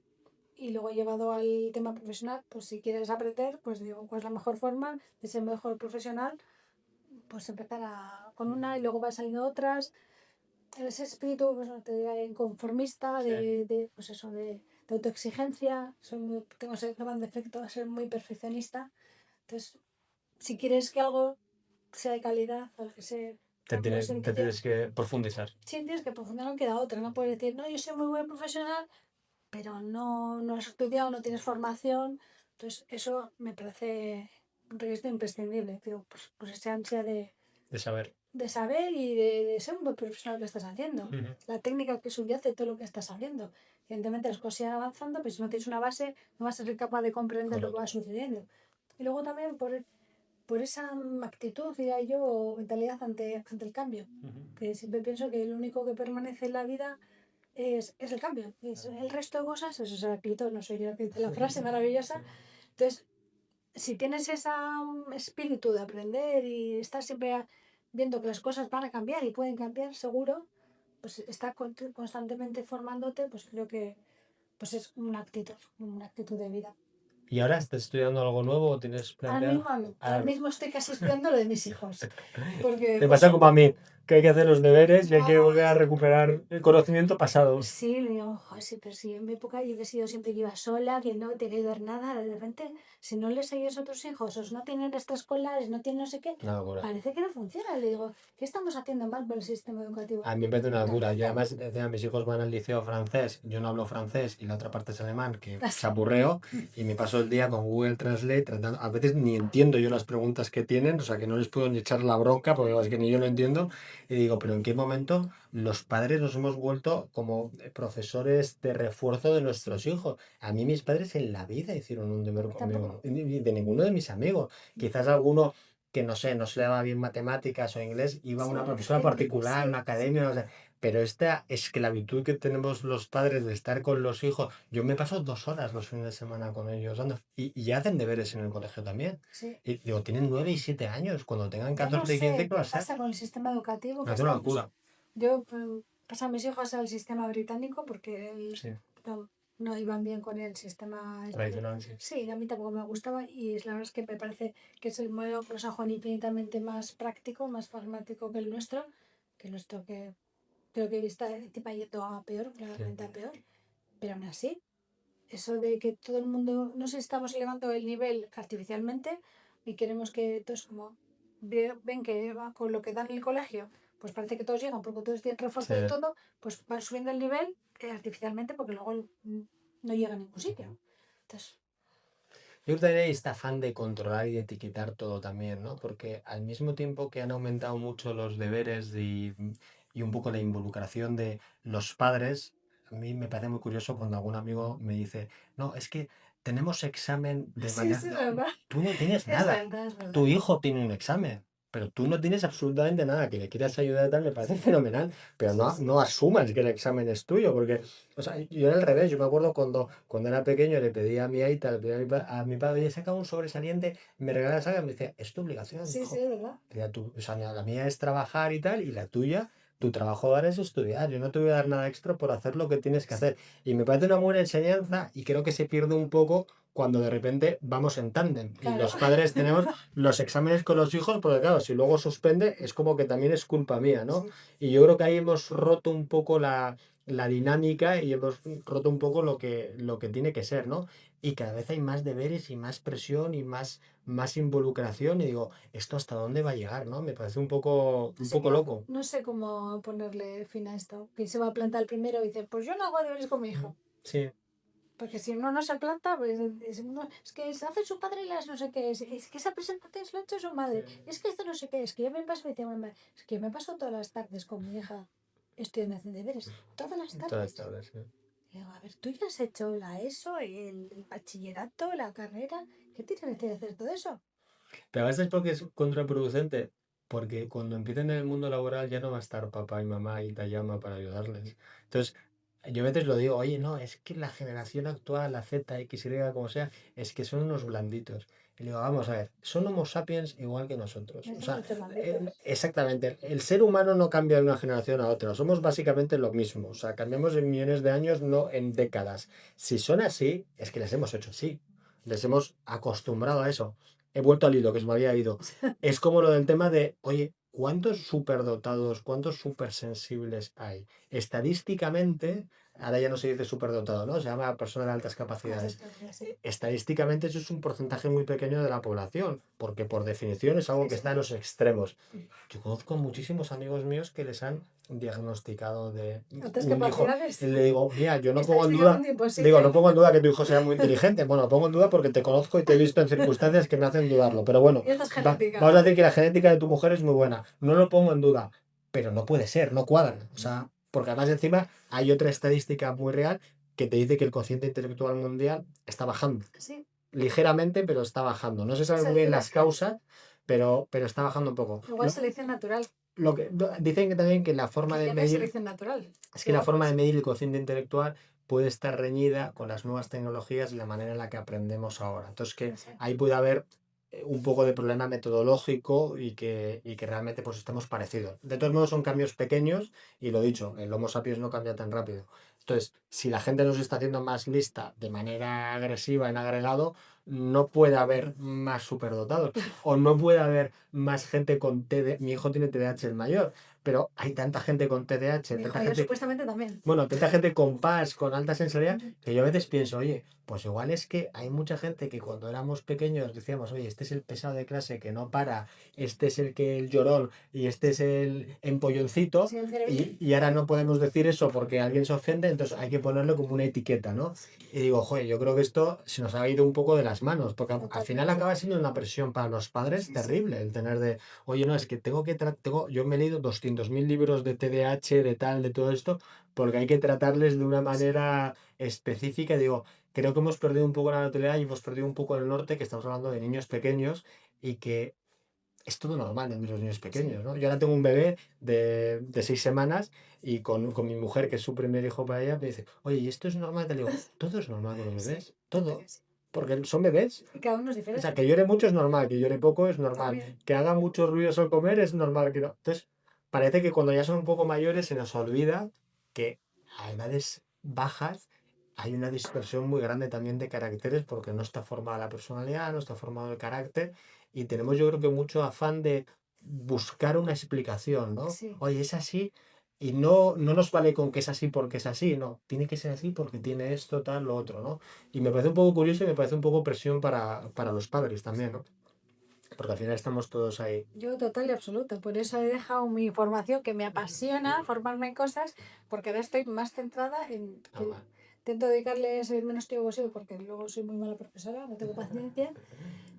y luego llevado al tema profesional, pues si quieres aprender, pues digo, pues la mejor forma de ser mejor profesional, pues empezar con una y luego van saliendo otras. Ese espíritu, pues, no te diré, inconformista, Sí. pues eso, de autoexigencia, tengo ese gran defecto de ser muy perfeccionista. Entonces, si quieres que algo sea de calidad, o que sea Te una tienes, te servicio, tienes que profundizar. sí tienes que profundizar, no queda otra. No puedes decir, no, yo soy muy buen profesional, pero no has estudiado, no tienes formación. Entonces, eso me parece un requisito imprescindible. Digo, pues esa ansia De saber. de saber y de ser un buen profesional que estás haciendo. Ujú. La técnica que subyace todo lo que estás haciendo. Evidentemente las cosas siguen avanzando, pero si no tienes una base, no vas a ser capaz de comprender lo que Correcto. va sucediendo. Y luego también por esa actitud, diría yo, o mentalidad ante el cambio. Ujú. Que siempre pienso que lo único que permanece en la vida es el cambio. Es el resto de cosas, eso se repito, no soy yo la que dice la frase maravillosa. Entonces, si tienes ese espíritu de aprender y estás siempre viendo que las cosas van a cambiar y pueden cambiar, seguro, pues está constantemente formándote, pues creo que pues es una actitud de vida. ¿Y ahora estás estudiando algo nuevo o tienes planteado? Ahora mismo estoy casi estudiando lo de mis hijos. Porque, Te pues, pasa como a mí, que hay que hacer los deberes y hay que ah, volver a recuperar el conocimiento pasado. sí, le digo, "Joder, sí, pero sí, en mi época yo he sido siempre que iba sola, que no te quería ver nada, de repente, si no les ayudas a tus hijos, o no tienen extraescolares, no tienen no sé qué, Una locura. parece que no funciona. Le digo, ¿qué estamos haciendo mal por el sistema educativo? A mí me parece una locura. Yo Totalmente. además, encima, mis hijos van al liceo francés, yo no hablo francés y la otra parte es alemán, que se aburreo y me paso el día con Google Translate tratando, a veces ni entiendo yo las preguntas que tienen, o sea que no les puedo ni echar la bronca porque es que ni yo lo entiendo y digo, pero ¿en qué momento los padres nos hemos vuelto como profesores de refuerzo de nuestros hijos? A mí mis padres en la vida hicieron un deber conmigo, Tampoco. ni de ninguno de mis amigos. Quizás alguno que no sé, no se le daba bien matemáticas o inglés, iba a Sí, una profesora particular, a sí, una academia, no sé. Pero esta esclavitud que tenemos los padres de estar con los hijos, yo me paso 2 horas los fines de semana con ellos, ando, y hacen deberes en el colegio también. sí. Y digo, tienen 9 y 7 años, cuando tengan Yo no 14 y 15, sé ¿qué va qué a ser? pasa con el sistema educativo Me que hace una estamos. locura. Yo paso a mis hijos al sistema británico porque Sí, no, no iban bien con el sistema español. tradicional, sí. Sí, a mí tampoco me gustaba y la verdad es que me parece que es el modelo anglosajón infinitamente más práctico, más pragmático que el nuestro, que creo que está encima yendo a peor, claramente a peor, pero aún así, eso de que todo el mundo nos estamos elevando el nivel artificialmente y queremos que todos como ven que va con lo que dan en el colegio, pues parece que todos llegan porque todos tienen refuerzo Sí. de todo, pues van subiendo el nivel artificialmente porque luego no llega a ningún sitio. Entonces, Yo creo que también hay este afán de controlar y de etiquetar todo también, ¿no? Porque al mismo tiempo que han aumentado mucho los deberes y un poco la involucración de los padres, a mí me parece muy curioso cuando algún amigo me dice, no, es que tenemos examen de sí, mañana. sí, es No, verdad. tú no tienes Es nada. verdad, es verdad. Tu hijo tiene un examen, pero tú no tienes absolutamente nada. Que le quieras ayudar y tal, me parece fenomenal, pero Sí, no, sí. no asumas que el examen es tuyo, porque, o sea, yo era al revés. Yo me acuerdo cuando era pequeño le pedía a mi aita, le pedía a mi padre, oye, saca un sobresaliente, me regalas algo, y me decía, es tu obligación, Sí, sí, hijo. es verdad. Decía, o sea, la mía es trabajar y tal, y la tuya, tu trabajo ahora es estudiar. Yo no te voy a dar nada extra por hacer lo que tienes que hacer. Y me parece una buena enseñanza y creo que se pierde un poco cuando de repente vamos en tándem y Claro. los padres tenemos los exámenes con los hijos, porque claro, si luego suspende es como que también es culpa mía, ¿no? Sí. Y yo creo que ahí hemos roto un poco la dinámica y hemos roto un poco lo que tiene que ser, ¿no? Y cada vez hay más deberes y más presión y más involucración y digo, ¿esto hasta dónde va a llegar, no? Me parece un poco loco. No sé cómo ponerle fin a esto. Que se va a plantar el primero y dice, pues yo no hago deberes con mi hijo. Sí, Porque si uno no se planta, pues es que se hace su padre y las no sé qué. Es que esa presentación se la ha hecho su madre. Es que esto no sé qué. Es que yo me paso, me decía mi madre, es que yo me paso todas las tardes con mi hija estudiando haciendo deberes. Todas las todas tardes. estas, sí. Y digo, a ver, tú ya has hecho la ESO, el bachillerato, la carrera. ¿Qué tienes que hacer todo eso? Pero a veces porque es contraproducente, porque cuando empiecen en el mundo laboral ya no va a estar papá y mamá y te llama para ayudarles. Entonces, yo a veces lo digo, oye, no, es que la generación actual, la Z, X, Y, como sea, es que son unos blanditos. Y le digo, vamos a ver, son Homo sapiens igual que nosotros. O Eso sea, no te maldito. exactamente, el ser humano no cambia de una generación a otra, somos básicamente lo mismo. O sea, cambiamos en millones de años, no en décadas. Si son así, es que les hemos hecho así. Les hemos acostumbrado a eso. He vuelto al hilo que se me había ido. Es como lo del tema de, oye, ¿cuántos superdotados, cuántos supersensibles hay? Estadísticamente, ahora ya no se dice superdotado, ¿no? Se llama persona de altas capacidades. Sí. Estadísticamente eso es un porcentaje muy pequeño de la población, porque por definición es algo que está en los extremos. Yo conozco muchísimos amigos míos que les han diagnosticado de Otras un hijo. capacidades. Y le digo, mira, yo no pongo en duda, Estadísticamente le digo, imposible. no pongo en duda que tu hijo sea muy inteligente. Bueno, lo pongo en duda porque te conozco y te he visto en circunstancias que me hacen dudarlo. Pero bueno, Y esta es genética. vamos a decir que la genética de tu mujer es muy buena. No lo pongo en duda, pero no puede ser, no cuadran. O sea, porque además encima hay otra estadística muy real que te dice que el cociente intelectual mundial está bajando. Sí. Ligeramente, pero está bajando. No se sabe muy bien las causas, pero está bajando un poco. Igual selección natural. Dicen que también que la forma de Ya no hay medir, selección natural. es que la forma de medir el cociente intelectual puede estar reñida con las nuevas tecnologías y la manera en la que aprendemos ahora. Entonces que No sé. ahí puede haber un poco de problema metodológico y que realmente pues estemos parecidos. De todos modos son cambios pequeños y lo dicho, el Homo sapiens no cambia tan rápido. Entonces, si la gente nos está haciendo más lista de manera agresiva en agregado, no puede haber más superdotados o no puede haber más gente con TDAH. Mi hijo tiene TDAH el mayor, pero hay tanta gente con TDAH, Mi hijo tanta yo gente, supuestamente también. bueno, tanta gente con PAS, con alta sensibilidad, que yo a veces pienso, oye, pues igual es que hay mucha gente que cuando éramos pequeños decíamos, oye, este es el pesado de clase que no para, este es el llorón y este es el empolloncito, Sí, el cerebrito. y ahora no podemos decir eso porque alguien se ofende, entonces hay que ponerlo como una etiqueta, ¿no? Y digo, joder, yo creo que esto se nos ha ido un poco de las manos, porque al final acaba siendo una presión para los padres terrible el tener de, oye, no, es que yo me he leído 200.000 libros de TDAH, de tal, de todo esto, porque hay que tratarles de una manera específica. Digo, creo que hemos perdido un poco la naturalidad y hemos perdido un poco el norte, que estamos hablando de niños pequeños y que es todo normal en los niños pequeños, ¿no? Yo ahora tengo un bebé de 6 semanas y con mi mujer, que es su primer hijo para ella, me dice, oye, ¿y esto es normal? Te digo, todo es normal con los bebés, todo, porque son bebés. Y cada uno es O diferente. sea, que llore mucho es normal, que llore poco es normal, También. que haga muchos ruidos al comer es normal. Que no. Entonces, parece que cuando ya son un poco mayores se nos olvida que a edades bajas hay una dispersión muy grande también de caracteres porque no está formada la personalidad, no está formado el carácter y tenemos yo creo que mucho afán de buscar una explicación, ¿no? Sí. Oye, es así y no nos vale con que es así porque es así, no, tiene que ser así porque tiene esto, tal, lo otro, ¿no? Y me parece un poco curioso y me parece un poco presión para los padres también, ¿no? Porque al final estamos todos ahí. Yo total y absoluto. Por eso he dejado mi formación, que me apasiona formarme en cosas, porque ahora estoy más centrada en que Ah, intento dedicarles el menos tiempo posible, porque luego soy muy mala profesora, no tengo paciencia,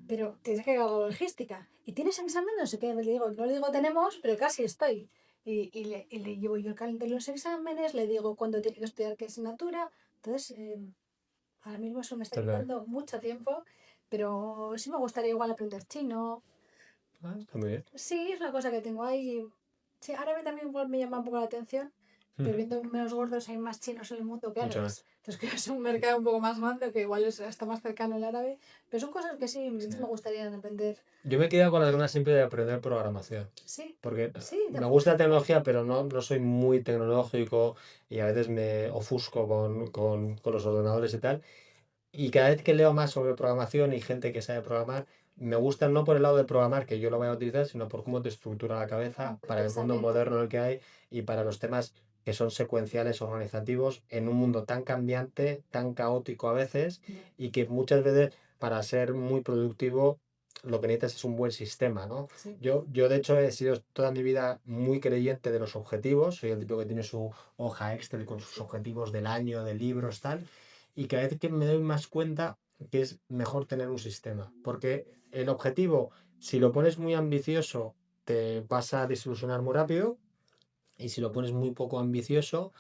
pero tienes que hacer la logística. ¿Y tienes examen? No sé qué. Le digo, no le digo tenemos, pero casi estoy. Y le llevo yo el calendario de los exámenes, le digo cuándo tiene que estudiar qué asignatura. Entonces, ahora mismo eso me está total. quitando mucho tiempo, pero sí me gustaría igual aprender chino. Está muy bien. Sí, es una cosa que tengo ahí. Sí, árabe también igual me llama un poco la atención, pero viendo menos gordos hay más chinos en el mundo que Mucho árabes. más. Entonces creo que es un mercado un poco más grande, que igual está más cercano el árabe. Pero son cosas que sí Sí. me gustaría aprender. Yo me he quedado con las ganas siempre de aprender programación. Sí, Porque sí, me gusta la tecnología, pero no soy muy tecnológico y a veces me ofusco con los ordenadores y tal. Y cada vez que leo más sobre programación y gente que sabe programar, me gusta no por el lado de programar, que yo lo voy a utilizar, sino por cómo te estructura la cabeza para el mundo exactamente. moderno en el que hay y para los temas que son secuenciales, organizativos, en un mundo tan cambiante, tan caótico a veces, y que muchas veces para ser muy productivo lo que necesitas es un buen sistema, ¿no? Sí. Yo de hecho he sido toda mi vida muy creyente de los objetivos, soy el tipo que tiene su hoja Excel con sus objetivos del año, de libros, tal, y cada vez que me doy más cuenta que es mejor tener un sistema, porque el objetivo, si lo pones muy ambicioso, te vas a desilusionar muy rápido, y si lo pones muy poco ambicioso,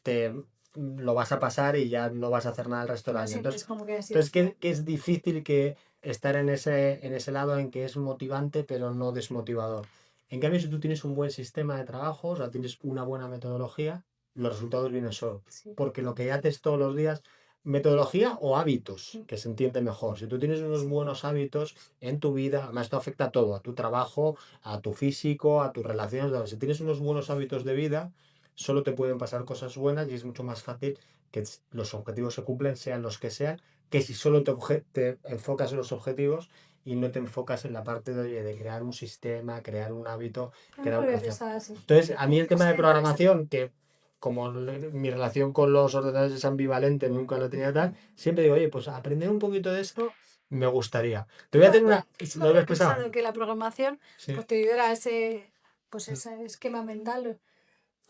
te lo vas a pasar y ya no vas a hacer nada el resto del Lo año. sientes Entonces, como que así. entonces que es difícil que estar en ese lado en que es motivante pero no desmotivador. En cambio, si tú tienes un buen sistema de trabajo, o sea, tienes una buena metodología, los resultados vienen solos. Sí. Porque lo que haces todos los días, metodología o hábitos, que se entiende mejor. Si tú tienes unos buenos hábitos en tu vida, además esto afecta a todo, a tu trabajo, a tu físico, a tus relaciones. Si tienes unos buenos hábitos de vida, solo te pueden pasar cosas buenas y es mucho más fácil que los objetivos se cumplen, sean los que sean, que si solo te enfocas en los objetivos y no te enfocas en la parte de, oye, de crear un sistema, crear un hábito, No crear lo una había relación. pensado así. Entonces, a mí el tema de Sí, programación, que como mi relación con los ordenadores es ambivalente, nunca lo tenía tal, siempre digo, oye, pues aprender un poquito de esto me gustaría. Te voy a hacer una... no ¿Lo había habías pensado? pensado que la programación Sí. pues te ayudara a ese esquema mental.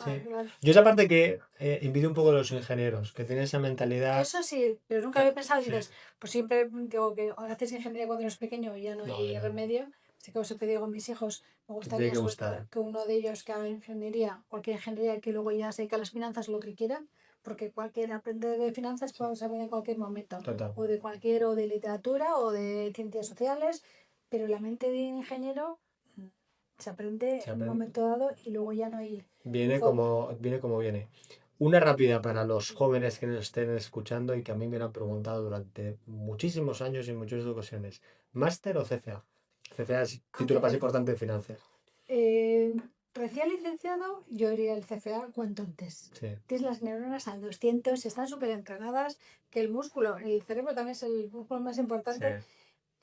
Sí. Claro. Yo esa parte que envidio un poco de los ingenieros, que tienen esa mentalidad. Eso sí, pero nunca había pensado, Sí. dices, pues siempre digo que haces ingeniería cuando eres pequeño y ya no No, hay remedio. Así que siempre digo a mis hijos, me te tiene gustaría que sobre todo gustar. que uno de ellos que haga ingeniería, cualquier ingeniería que luego ya se dedique a las finanzas, lo que quieran, porque cualquier aprender de finanzas puede saber en cualquier momento, Total. o de literatura, o de ciencias sociales, pero la mente de ingeniero se aprende Se en un aprende. momento dado y luego ya no hay Viene foco. como viene. Una rápida para los jóvenes que nos estén escuchando y que a mí me lo han preguntado durante muchísimos años y en muchas ocasiones. ¿Máster o CFA? CFA es título más importante de finanzas. Recién licenciado, yo haría el CFA cuanto antes. Sí. Tienes las neuronas al 200, están súper entrenadas, que el músculo, el cerebro también es el músculo más importante. Sí.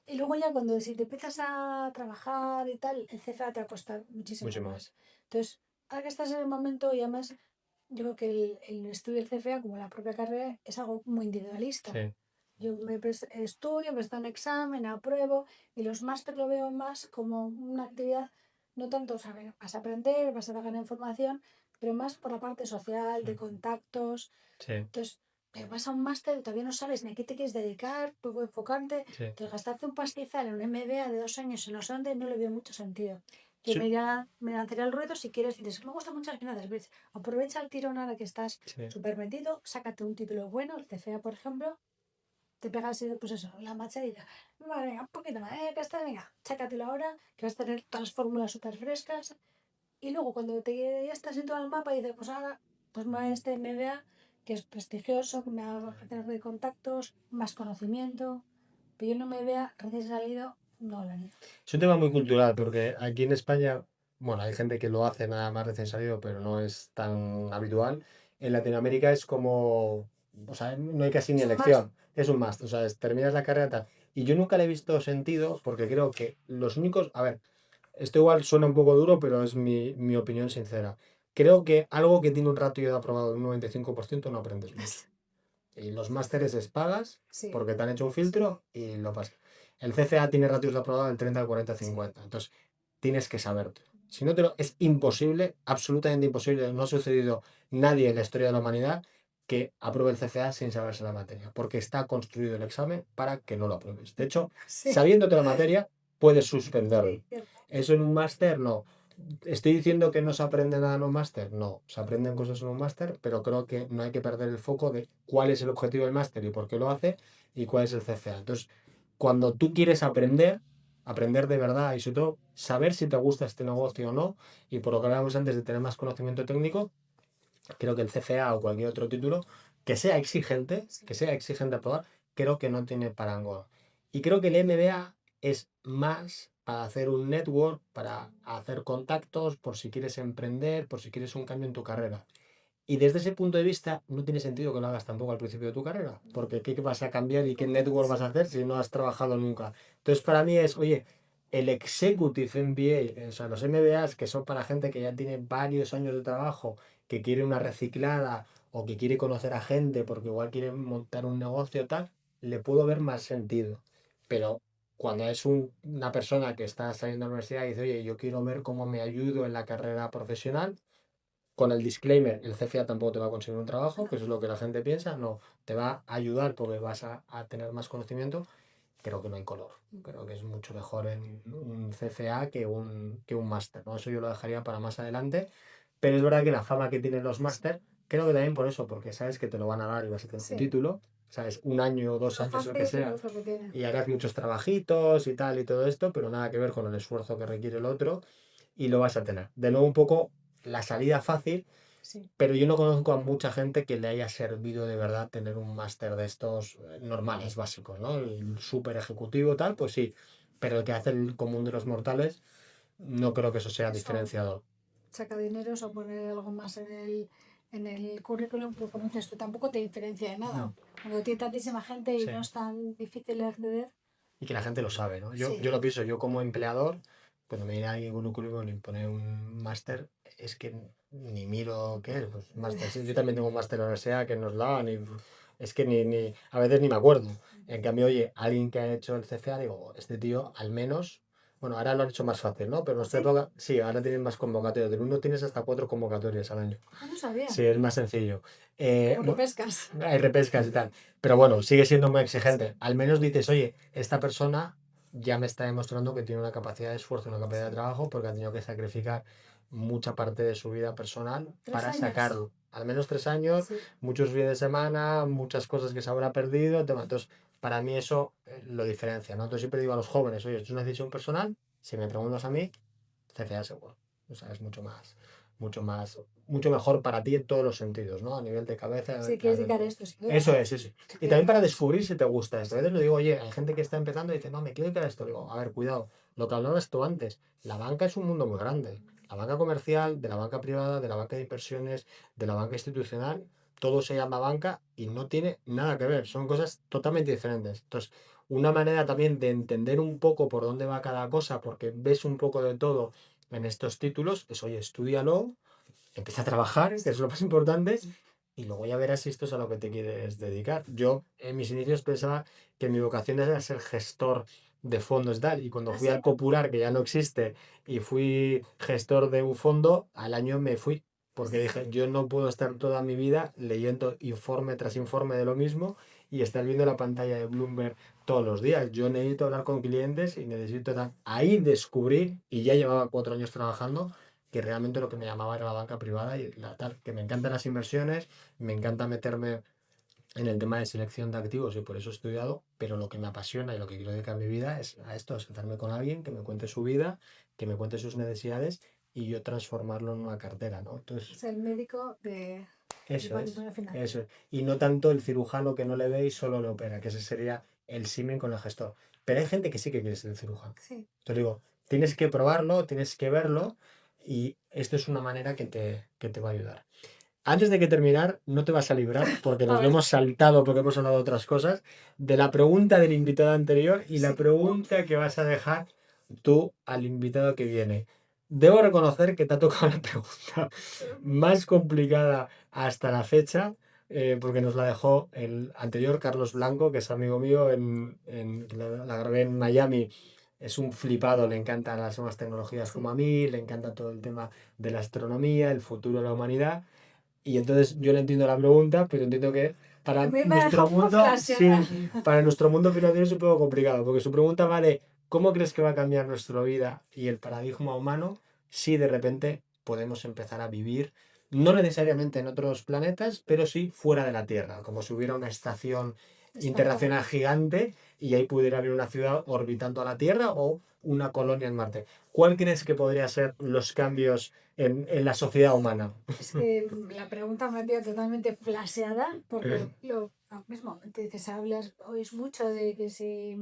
Y luego ya cuando si te empiezas a trabajar y tal, el CFA te va a costar muchísimo Mucho más. más. Entonces, ahora que estás en el momento y además, yo creo que el estudio del CFA, como la propia carrera, es algo muy individualista. Sí. Yo estudio, presto un examen, apruebo y los máster lo veo más como una actividad, no tanto, saber, vas a aprender, vas a ganar información, pero más por la parte social, de contactos. Sí. Entonces, pero vas a un máster y todavía no sabes ni a qué te quieres dedicar, puedo enfocarte. Sí. Entonces, gastarte un pastizal en un MBA de 2 años en los Andes no le veo mucho sentido. Yo Sí. me lanzaría al ruedo si quieres y dices, me gustan mucho las finanzas, ¿ves? Aprovecha el tirón ahora que estás Sí. súper metido, sácate un título bueno, el CFA, por ejemplo, te pegas, pues eso, la machadita. Vale, venga, un poquito más, que estás, venga, chácatelo ahora, que vas a tener todas las fórmulas súper frescas. Y luego cuando ya estás en todo el mapa y dices, pues ahora, pues me voy a este MBA, que es prestigioso, que me va a tener de contactos, más conocimiento. Pero yo no me vea recién salido, no lo haría. Es un tema muy cultural, porque aquí en España, bueno, hay gente que lo hace nada más recién salido, pero no es tan habitual. En Latinoamérica es como, o sea, no hay casi ni Es un elección, es un must, o sea, terminas la carrera tal. Y yo nunca le he visto sentido, porque creo que los únicos, a ver, esto igual suena un poco duro, pero es mi opinión sincera. Creo que algo que tiene un ratio de aprobado de un 95% no aprendes mucho. Y los másteres es pagas, Sí. porque te han hecho un filtro y lo pasas. El CCA tiene ratios de aprobado del 30 al 40, 50. Entonces, tienes que saberte. Si no te lo, es imposible, absolutamente imposible. No ha sucedido nadie en la historia de la humanidad que apruebe el CCA sin saberse la materia, porque está construido el examen para que no lo apruebes. De hecho, Sí. sabiéndote la materia, puedes suspenderlo. Sí, cierto. Eso en un máster no. ¿Estoy diciendo que no se aprende nada en un máster? No, se aprenden cosas en un máster, pero creo que no hay que perder el foco de cuál es el objetivo del máster y por qué lo hace y cuál es el CFA. Entonces, cuando tú quieres aprender, aprender de verdad y sobre todo saber si te gusta este negocio o no, y por lo que hablábamos antes de tener más conocimiento técnico, creo que el CFA o cualquier otro título que sea exigente a probar, creo que no tiene parangón. Y creo que el MBA es más para hacer un network, para hacer contactos, por si quieres emprender, por si quieres un cambio en tu carrera. Y desde ese punto de vista, no tiene sentido que lo hagas tampoco al principio de tu carrera, porque ¿qué vas a cambiar y qué network vas a hacer si no has trabajado nunca? Entonces, para mí es, oye, el Executive MBA, o sea, los MBAs que son para gente que ya tiene varios años de trabajo, que quiere una reciclada o que quiere conocer a gente porque igual quiere montar un negocio tal, le puedo ver más sentido. Pero cuando es una persona que está saliendo de la universidad y dice, oye, yo quiero ver cómo me ayudo en la carrera profesional, con el disclaimer, el CFA tampoco te va a conseguir un trabajo, que eso es lo que la gente piensa, no, te va a ayudar porque vas a tener más conocimiento, creo que no hay color. Creo que es mucho mejor en un CFA que un máster, ¿no? Eso yo lo dejaría para más adelante, pero es verdad que la fama que tienen los máster, creo que también por eso, porque sabes que te lo van a dar y vas a tener un Sí. título, sabes, un año o 2 años, lo que Fácil, sea, es lo que tiene. y harás muchos trabajitos y tal y todo esto, pero nada que ver con el esfuerzo que requiere el otro y lo vas a tener. De nuevo, un poco la salida fácil, Sí. pero yo no conozco a mucha gente que le haya servido de verdad tener un máster de estos normales, básicos, ¿no? El súper ejecutivo tal, pues sí, pero el que hace el común de los mortales, no creo que eso sea Eso. diferenciador. Saca dinero o poner algo más en el currículum, pero como dices tú, tampoco te diferencia de nada. No. Cuando tiene tantísima gente y Sí. no es tan difícil de acceder. Y que la gente lo sabe, ¿no? Yo, Sí. yo lo pienso, yo como empleador, cuando me viene alguien con un currículum y pone un máster, es que ni miro qué es, pues máster. Sí, yo también tengo un máster en la universidad que nos daban y es que a veces ni me acuerdo. En cambio, oye, alguien que ha hecho el CFA, digo, este tío al menos, bueno, ahora lo han hecho más fácil, ¿no? Pero en nuestra ¿Sí? época, sí, ahora tienen más convocatorias. Del uno tienes hasta 4 convocatorias al año. Ah, no sabía. Sí, es más sencillo. Como repescas. Hay repescas y tal. Pero bueno, sigue siendo muy exigente. Al menos dices, oye, esta persona ya me está demostrando que tiene una capacidad de esfuerzo, una capacidad de trabajo, porque ha tenido que sacrificar mucha parte de su vida personal 3 para años. sacarlo. Al menos 3 años, Sí. muchos fines de semana, muchas cosas que se habrá perdido. Entonces, para mí eso lo diferencia, ¿no? Entonces siempre digo a los jóvenes, oye, esto es una decisión personal. Si me preguntas a mí, CFA seguro. O sea, es mucho mejor para ti en todos los sentidos, ¿no? A nivel de cabeza. Si quieres dedicar esto, sin duda. Eso es. Y también para descubrir si te gusta esto. A veces le digo, oye, hay gente que está empezando y dice, no, me quiero dedicar a esto. Le digo, a ver, cuidado, lo que hablabas tú antes, la banca es un mundo muy grande. La banca comercial, de la banca privada, de la banca de inversiones, de la banca institucional, todo se llama banca y no tiene nada que ver, son cosas totalmente diferentes. Entonces, una manera también de entender un poco por dónde va cada cosa, porque ves un poco de todo en estos títulos, es, oye, estúdialo, empieza a trabajar, que es lo más importante, y luego ya verás si esto es a lo que te quieres dedicar. Yo en mis inicios pensaba que mi vocación era ser gestor de fondos y tal, y cuando fui ¿Ah, al sí? Popular, que ya no existe, y fui gestor de un fondo, al año me fui, porque dije, yo no puedo estar toda mi vida leyendo informe tras informe de lo mismo y estar viendo la pantalla de Bloomberg todos los días. Yo necesito hablar con clientes y necesito tal. Ahí descubrí, y ya llevaba 4 años trabajando, que realmente lo que me llamaba era la banca privada y la tal, que me encantan las inversiones, me encanta meterme en el tema de selección de activos y por eso he estudiado, pero lo que me apasiona y lo que quiero dedicar mi vida es a esto, a sentarme con alguien que me cuente su vida, que me cuente sus necesidades y yo transformarlo en una cartera, ¿no? Entonces, Es el médico de eso es, patrimonio financiero. eso es. Y no tanto el cirujano que no le ve y solo le opera, que ese sería el símil con el gestor. Pero hay gente que sí que quiere ser cirujano. Sí. Te digo, tienes que probarlo, tienes que verlo y esto es una manera que te va a ayudar. Antes de que terminar, no te vas a librar, porque A nos lo ver. hemos saltado porque hemos hablado de otras cosas, de la pregunta del invitado anterior y la Sí. pregunta que vas a dejar tú al invitado que viene. Debo reconocer que te ha tocado la pregunta más complicada hasta la fecha, porque nos la dejó el anterior Carlos Blanco, que es amigo mío, la grabé en Miami. Es un flipado, le encantan las nuevas tecnologías Sí. como a mí, le encanta todo el tema de la astronomía, el futuro de la humanidad. Y entonces yo le entiendo la pregunta, pero entiendo que para Me ha nuestro dejado un poco mundo, flasheada. sí, para nuestro mundo financiero es un poco complicado, porque su pregunta vale, ¿cómo crees que va a cambiar nuestra vida y el paradigma humano si de repente podemos empezar a vivir, no necesariamente en otros planetas, pero sí fuera de la Tierra, como si hubiera una estación Espacial. internacional gigante y ahí pudiera haber una ciudad orbitando a la Tierra o una colonia en Marte? ¿Cuál crees que podrían ser los cambios en la sociedad humana? Es que la pregunta me ha quedado totalmente flasheada porque lo mismo, te dices, oís mucho de que si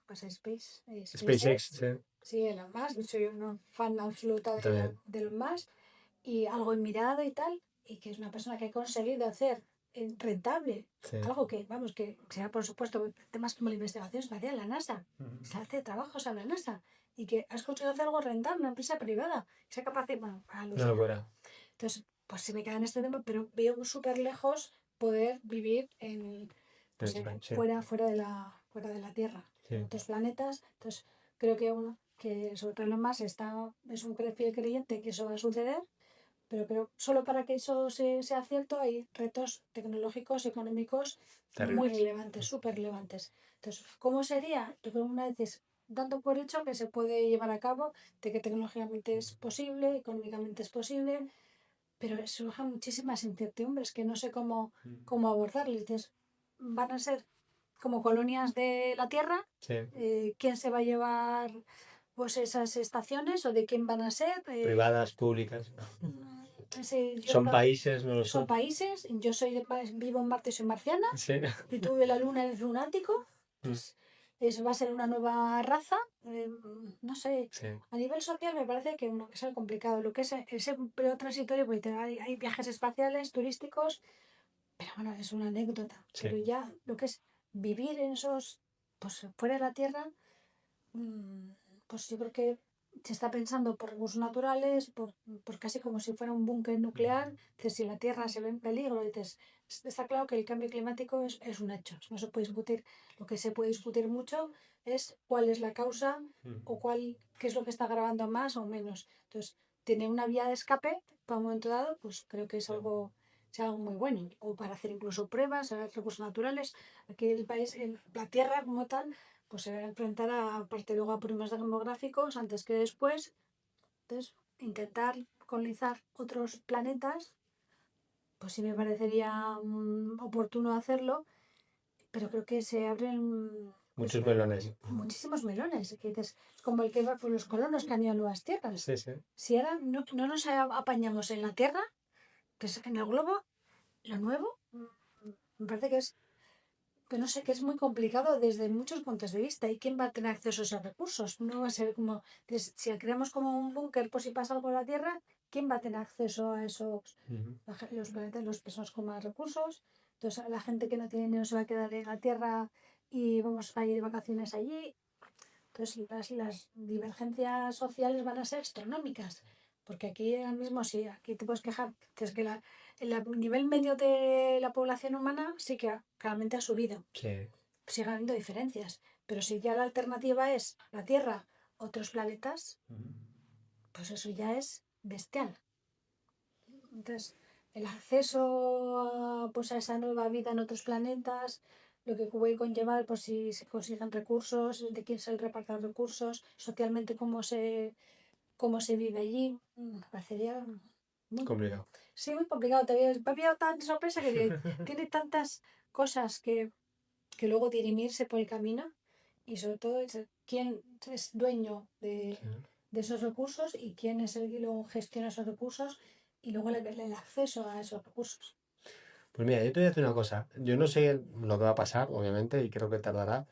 pues SpaceX, SpaceX, sí. sí, Elon Musk, soy una fan absoluta También, de Elon Musk y algo en mirada y tal, y que es una persona que ha conseguido hacer rentable sí. algo que, vamos, que sea por supuesto temas como la investigación espacial, la NASA, se hace trabajos a la NASA y que has conseguido hacer algo rentable, una empresa privada, esa capacidad, bueno, Una alucinante. locura. Entonces, pues se me queda en este tema, pero veo súper lejos poder vivir pues, Sí, fuera de la Tierra, en sí. otros planetas. Entonces, creo que uno, que sobre todo Elon Musk es un fiel creyente que eso va a suceder, pero creo solo para que eso sea cierto hay retos tecnológicos y económicos muy Terribles. relevantes, súper relevantes. Entonces, ¿cómo sería? Yo creo que una vez es dando por hecho que se puede llevar a cabo, de que tecnológicamente es posible, económicamente es posible, pero surgen muchísimas incertidumbres que no sé cómo abordarles. Dices, van a ser como colonias de la Tierra, Sí. ¿quién se va a llevar pues esas estaciones o de quién van a ser? Privadas, públicas. Sí, Son países, no lo son son. países, yo vivo en Marte, soy marciana, Sí. y tuve la luna eres lunático, pues eso va a ser una nueva raza, no sé. Sí. A nivel social me parece que uno que es algo complicado, lo que es ese periodo transitorio, porque hay viajes espaciales, turísticos, pero bueno, es una anécdota. Sí. Pero ya lo que es vivir en esos, pues fuera de la Tierra, mm, pues yo creo que se está pensando por recursos naturales, por casi como si fuera un búnker nuclear. Dices, si la Tierra se ve en peligro, dices, está claro que el cambio climático es un hecho. No se puede discutir. Lo que se puede discutir mucho es cuál es la causa o qué es lo que está agravando más o menos. Entonces, tener una vía de escape para un momento dado, pues creo que es algo muy bueno. O para hacer incluso pruebas a recursos naturales. Aquí el país, la Tierra como tal, pues se va a enfrentar aparte luego a problemas demográficos antes que después. Entonces, intentar colonizar otros planetas, pues sí me parecería oportuno hacerlo, pero creo que se abren Muchos melones. muchísimos melones. Que dices, como el que va por los colonos que han ido a nuevas tierras. Sí, sí. Si ahora no nos apañamos en la tierra, que es en el globo, lo nuevo, me parece que no sé, que es muy complicado desde muchos puntos de vista. ¿Y quién va a tener acceso a esos recursos? No va a ser como, si creamos como un búnker por si pasa algo en la Tierra, ¿quién va a tener acceso a esos, los planetas, las personas con más recursos? Entonces, la gente que no tiene dinero se va a quedar en la Tierra y vamos a ir de vacaciones allí. Entonces, las divergencias sociales van a ser astronómicas. Porque aquí ahora mismo, sí, aquí te puedes quejar, que es que el nivel medio de la población humana sí que claramente ha subido. Sí. Sigue habiendo diferencias. Pero si ya la alternativa es la Tierra, otros planetas, pues eso ya es bestial. Entonces, el acceso pues, a esa nueva vida en otros planetas, lo que puede conllevar, pues si se consiguen recursos, de quién es el reparto de recursos, socialmente cómo se vive allí, me parecería muy Complicado. Sí, muy complicado. Me ha pillado tan sorpresa que tiene tantas cosas que luego dirimirse por el camino y sobre todo quién es dueño de esos recursos y quién es el que luego gestiona esos recursos y luego el acceso a esos recursos. Pues mira, yo te voy a decir una cosa. Yo no sé lo que va a pasar, obviamente, y creo que tardará,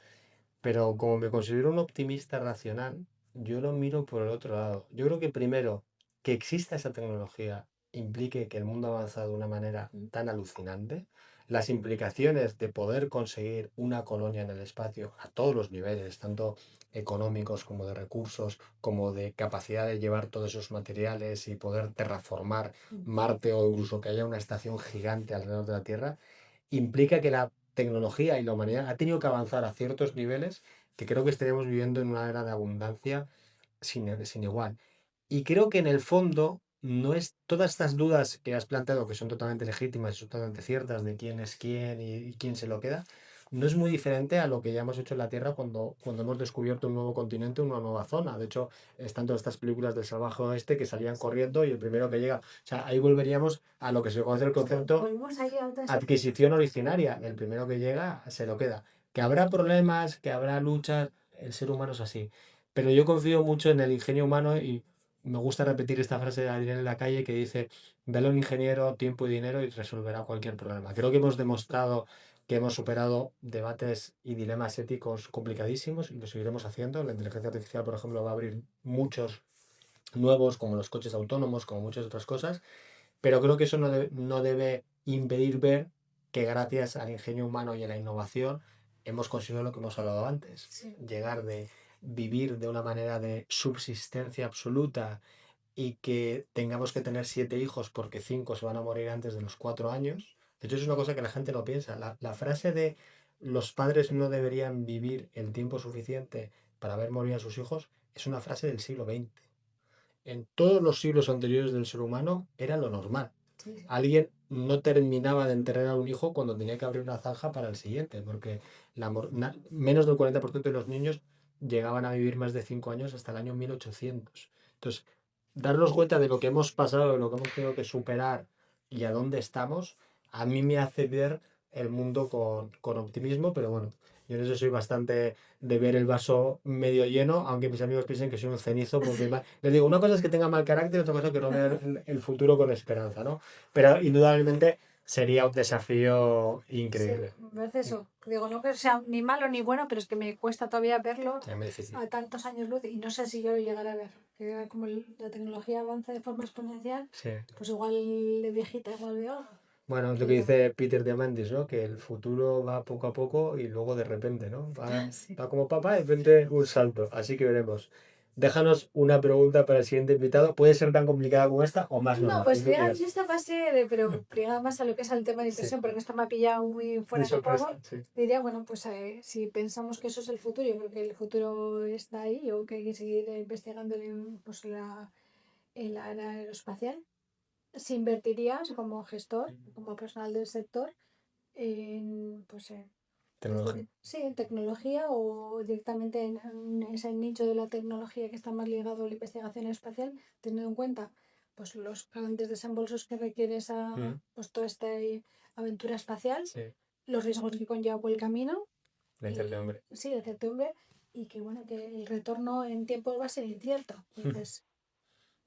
pero como me considero un optimista racional, yo lo miro por el otro lado. Yo creo que primero, que exista esa tecnología implique que el mundo ha avanzado de una manera tan alucinante. Las implicaciones de poder conseguir una colonia en el espacio a todos los niveles, tanto económicos como de recursos, como de capacidad de llevar todos esos materiales y poder terraformar Marte o incluso que haya una estación gigante alrededor de la Tierra, implica que la tecnología y la humanidad ha tenido que avanzar a ciertos niveles que creo que estaremos viviendo en una era de abundancia sin igual. Y creo que en el fondo no es todas estas dudas que has planteado, que son totalmente legítimas y son totalmente ciertas de quién es quién y quién se lo queda, no es muy diferente a lo que ya hemos hecho en la Tierra cuando hemos descubierto un nuevo continente, una nueva zona. De hecho, están todas estas películas del salvaje oeste que salían corriendo y el primero que llega. O sea, ahí volveríamos a lo que se conoce el concepto adquisición originaria. El primero que llega se lo queda. Que habrá problemas, que habrá luchas, el ser humano es así. Pero yo confío mucho en el ingenio humano y me gusta repetir esta frase de Adrián en la calle que dice, dale a un ingeniero tiempo y dinero y resolverá cualquier problema. Creo que hemos demostrado que hemos superado debates y dilemas éticos complicadísimos y lo seguiremos haciendo. La inteligencia artificial, por ejemplo, va a abrir muchos nuevos, como los coches autónomos, como muchas otras cosas, pero creo que eso no debe impedir ver que gracias al ingenio humano y a la innovación hemos conseguido lo que hemos hablado antes, llegar de vivir de una manera de subsistencia absoluta y que tengamos que tener 7 hijos porque 5 se van a morir antes de los 4 años. De hecho, es una cosa que la gente no piensa. La frase de los padres no deberían vivir el tiempo suficiente para ver morir a sus hijos es una frase del siglo XX. En todos los siglos anteriores del ser humano era lo normal. Alguien no terminaba de enterrar a un hijo cuando tenía que abrir una zanja para el siguiente, porque menos del 40% de los niños llegaban a vivir más de 5 años hasta el año 1800. Entonces, darnos cuenta de lo que hemos pasado, de lo que hemos tenido que superar y a dónde estamos, a mí me hace ver el mundo con optimismo, pero bueno, yo en eso soy bastante de ver el vaso medio lleno, aunque mis amigos piensen que soy un cenizo, porque les digo, una cosa es que tenga mal carácter, otra cosa es que no vea el futuro con esperanza, ¿no? Pero indudablemente sería un desafío increíble. Sí, me parece eso. Digo, no que sea ni malo ni bueno, pero es que me cuesta todavía verlo Es muy difícil. a tantos años luz y no sé si yo lo llegaré a ver. Que como la tecnología avanza de forma exponencial, Sí. pues igual de viejita igual veo. Bueno, es lo que dice Peter Diamandis, ¿no? Que el futuro va poco a poco y luego de repente, ¿no? Va como papá y de repente un salto. Así que veremos. Déjanos una pregunta para el siguiente invitado. Puede ser tan complicada como esta o más No, normal. pues lo que mira, quieras. yo esta fase, pero pegada más a lo que es el tema de impresión, porque esto me ha pillado muy fuera De de juego. sorpresa, sí. Diría, bueno, pues si pensamos que eso es el futuro, yo creo que el futuro está ahí, o que hay que seguir investigando pues, en la era aeroespacial. Se invertiría como gestor, como personal del sector, en, pues, Tecnología. sí, en tecnología o directamente en ese nicho de la tecnología que está más ligado a la investigación espacial, teniendo en cuenta pues, los grandes desembolsos que requiere pues, toda esta aventura espacial, Sí. los riesgos que conlleva por el camino La incertidumbre. Sí, la incertidumbre, y que bueno, que el retorno en tiempo va a ser incierto. Entonces,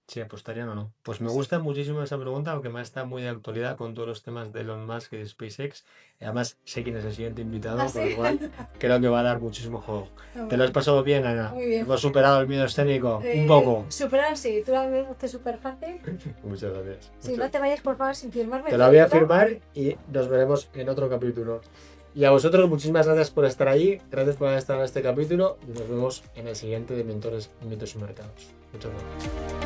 Sí, apostarían o no. Pues me sí. gusta muchísimo esa pregunta, aunque me está muy de actualidad con todos los temas de Elon Musk y de SpaceX. Y además sé quién es el siguiente invitado, ¿Ah, con sí? lo cual creo que va a dar muchísimo juego. Ah, ¿Te lo has bueno. pasado bien, Ana? Muy bien. ¿Hemos superado el miedo escénico? Un poco. Superar, sí, tú la haces súper fácil. Muchas gracias. Sí, no te vayas por favor sin firmarme. Te el lo voy a libro. firmar y nos veremos en otro capítulo. Y a vosotros, muchísimas gracias por estar ahí, gracias por haber estado en este capítulo y nos vemos en el siguiente de Mentores, Mitos y Mercados. Muchas gracias.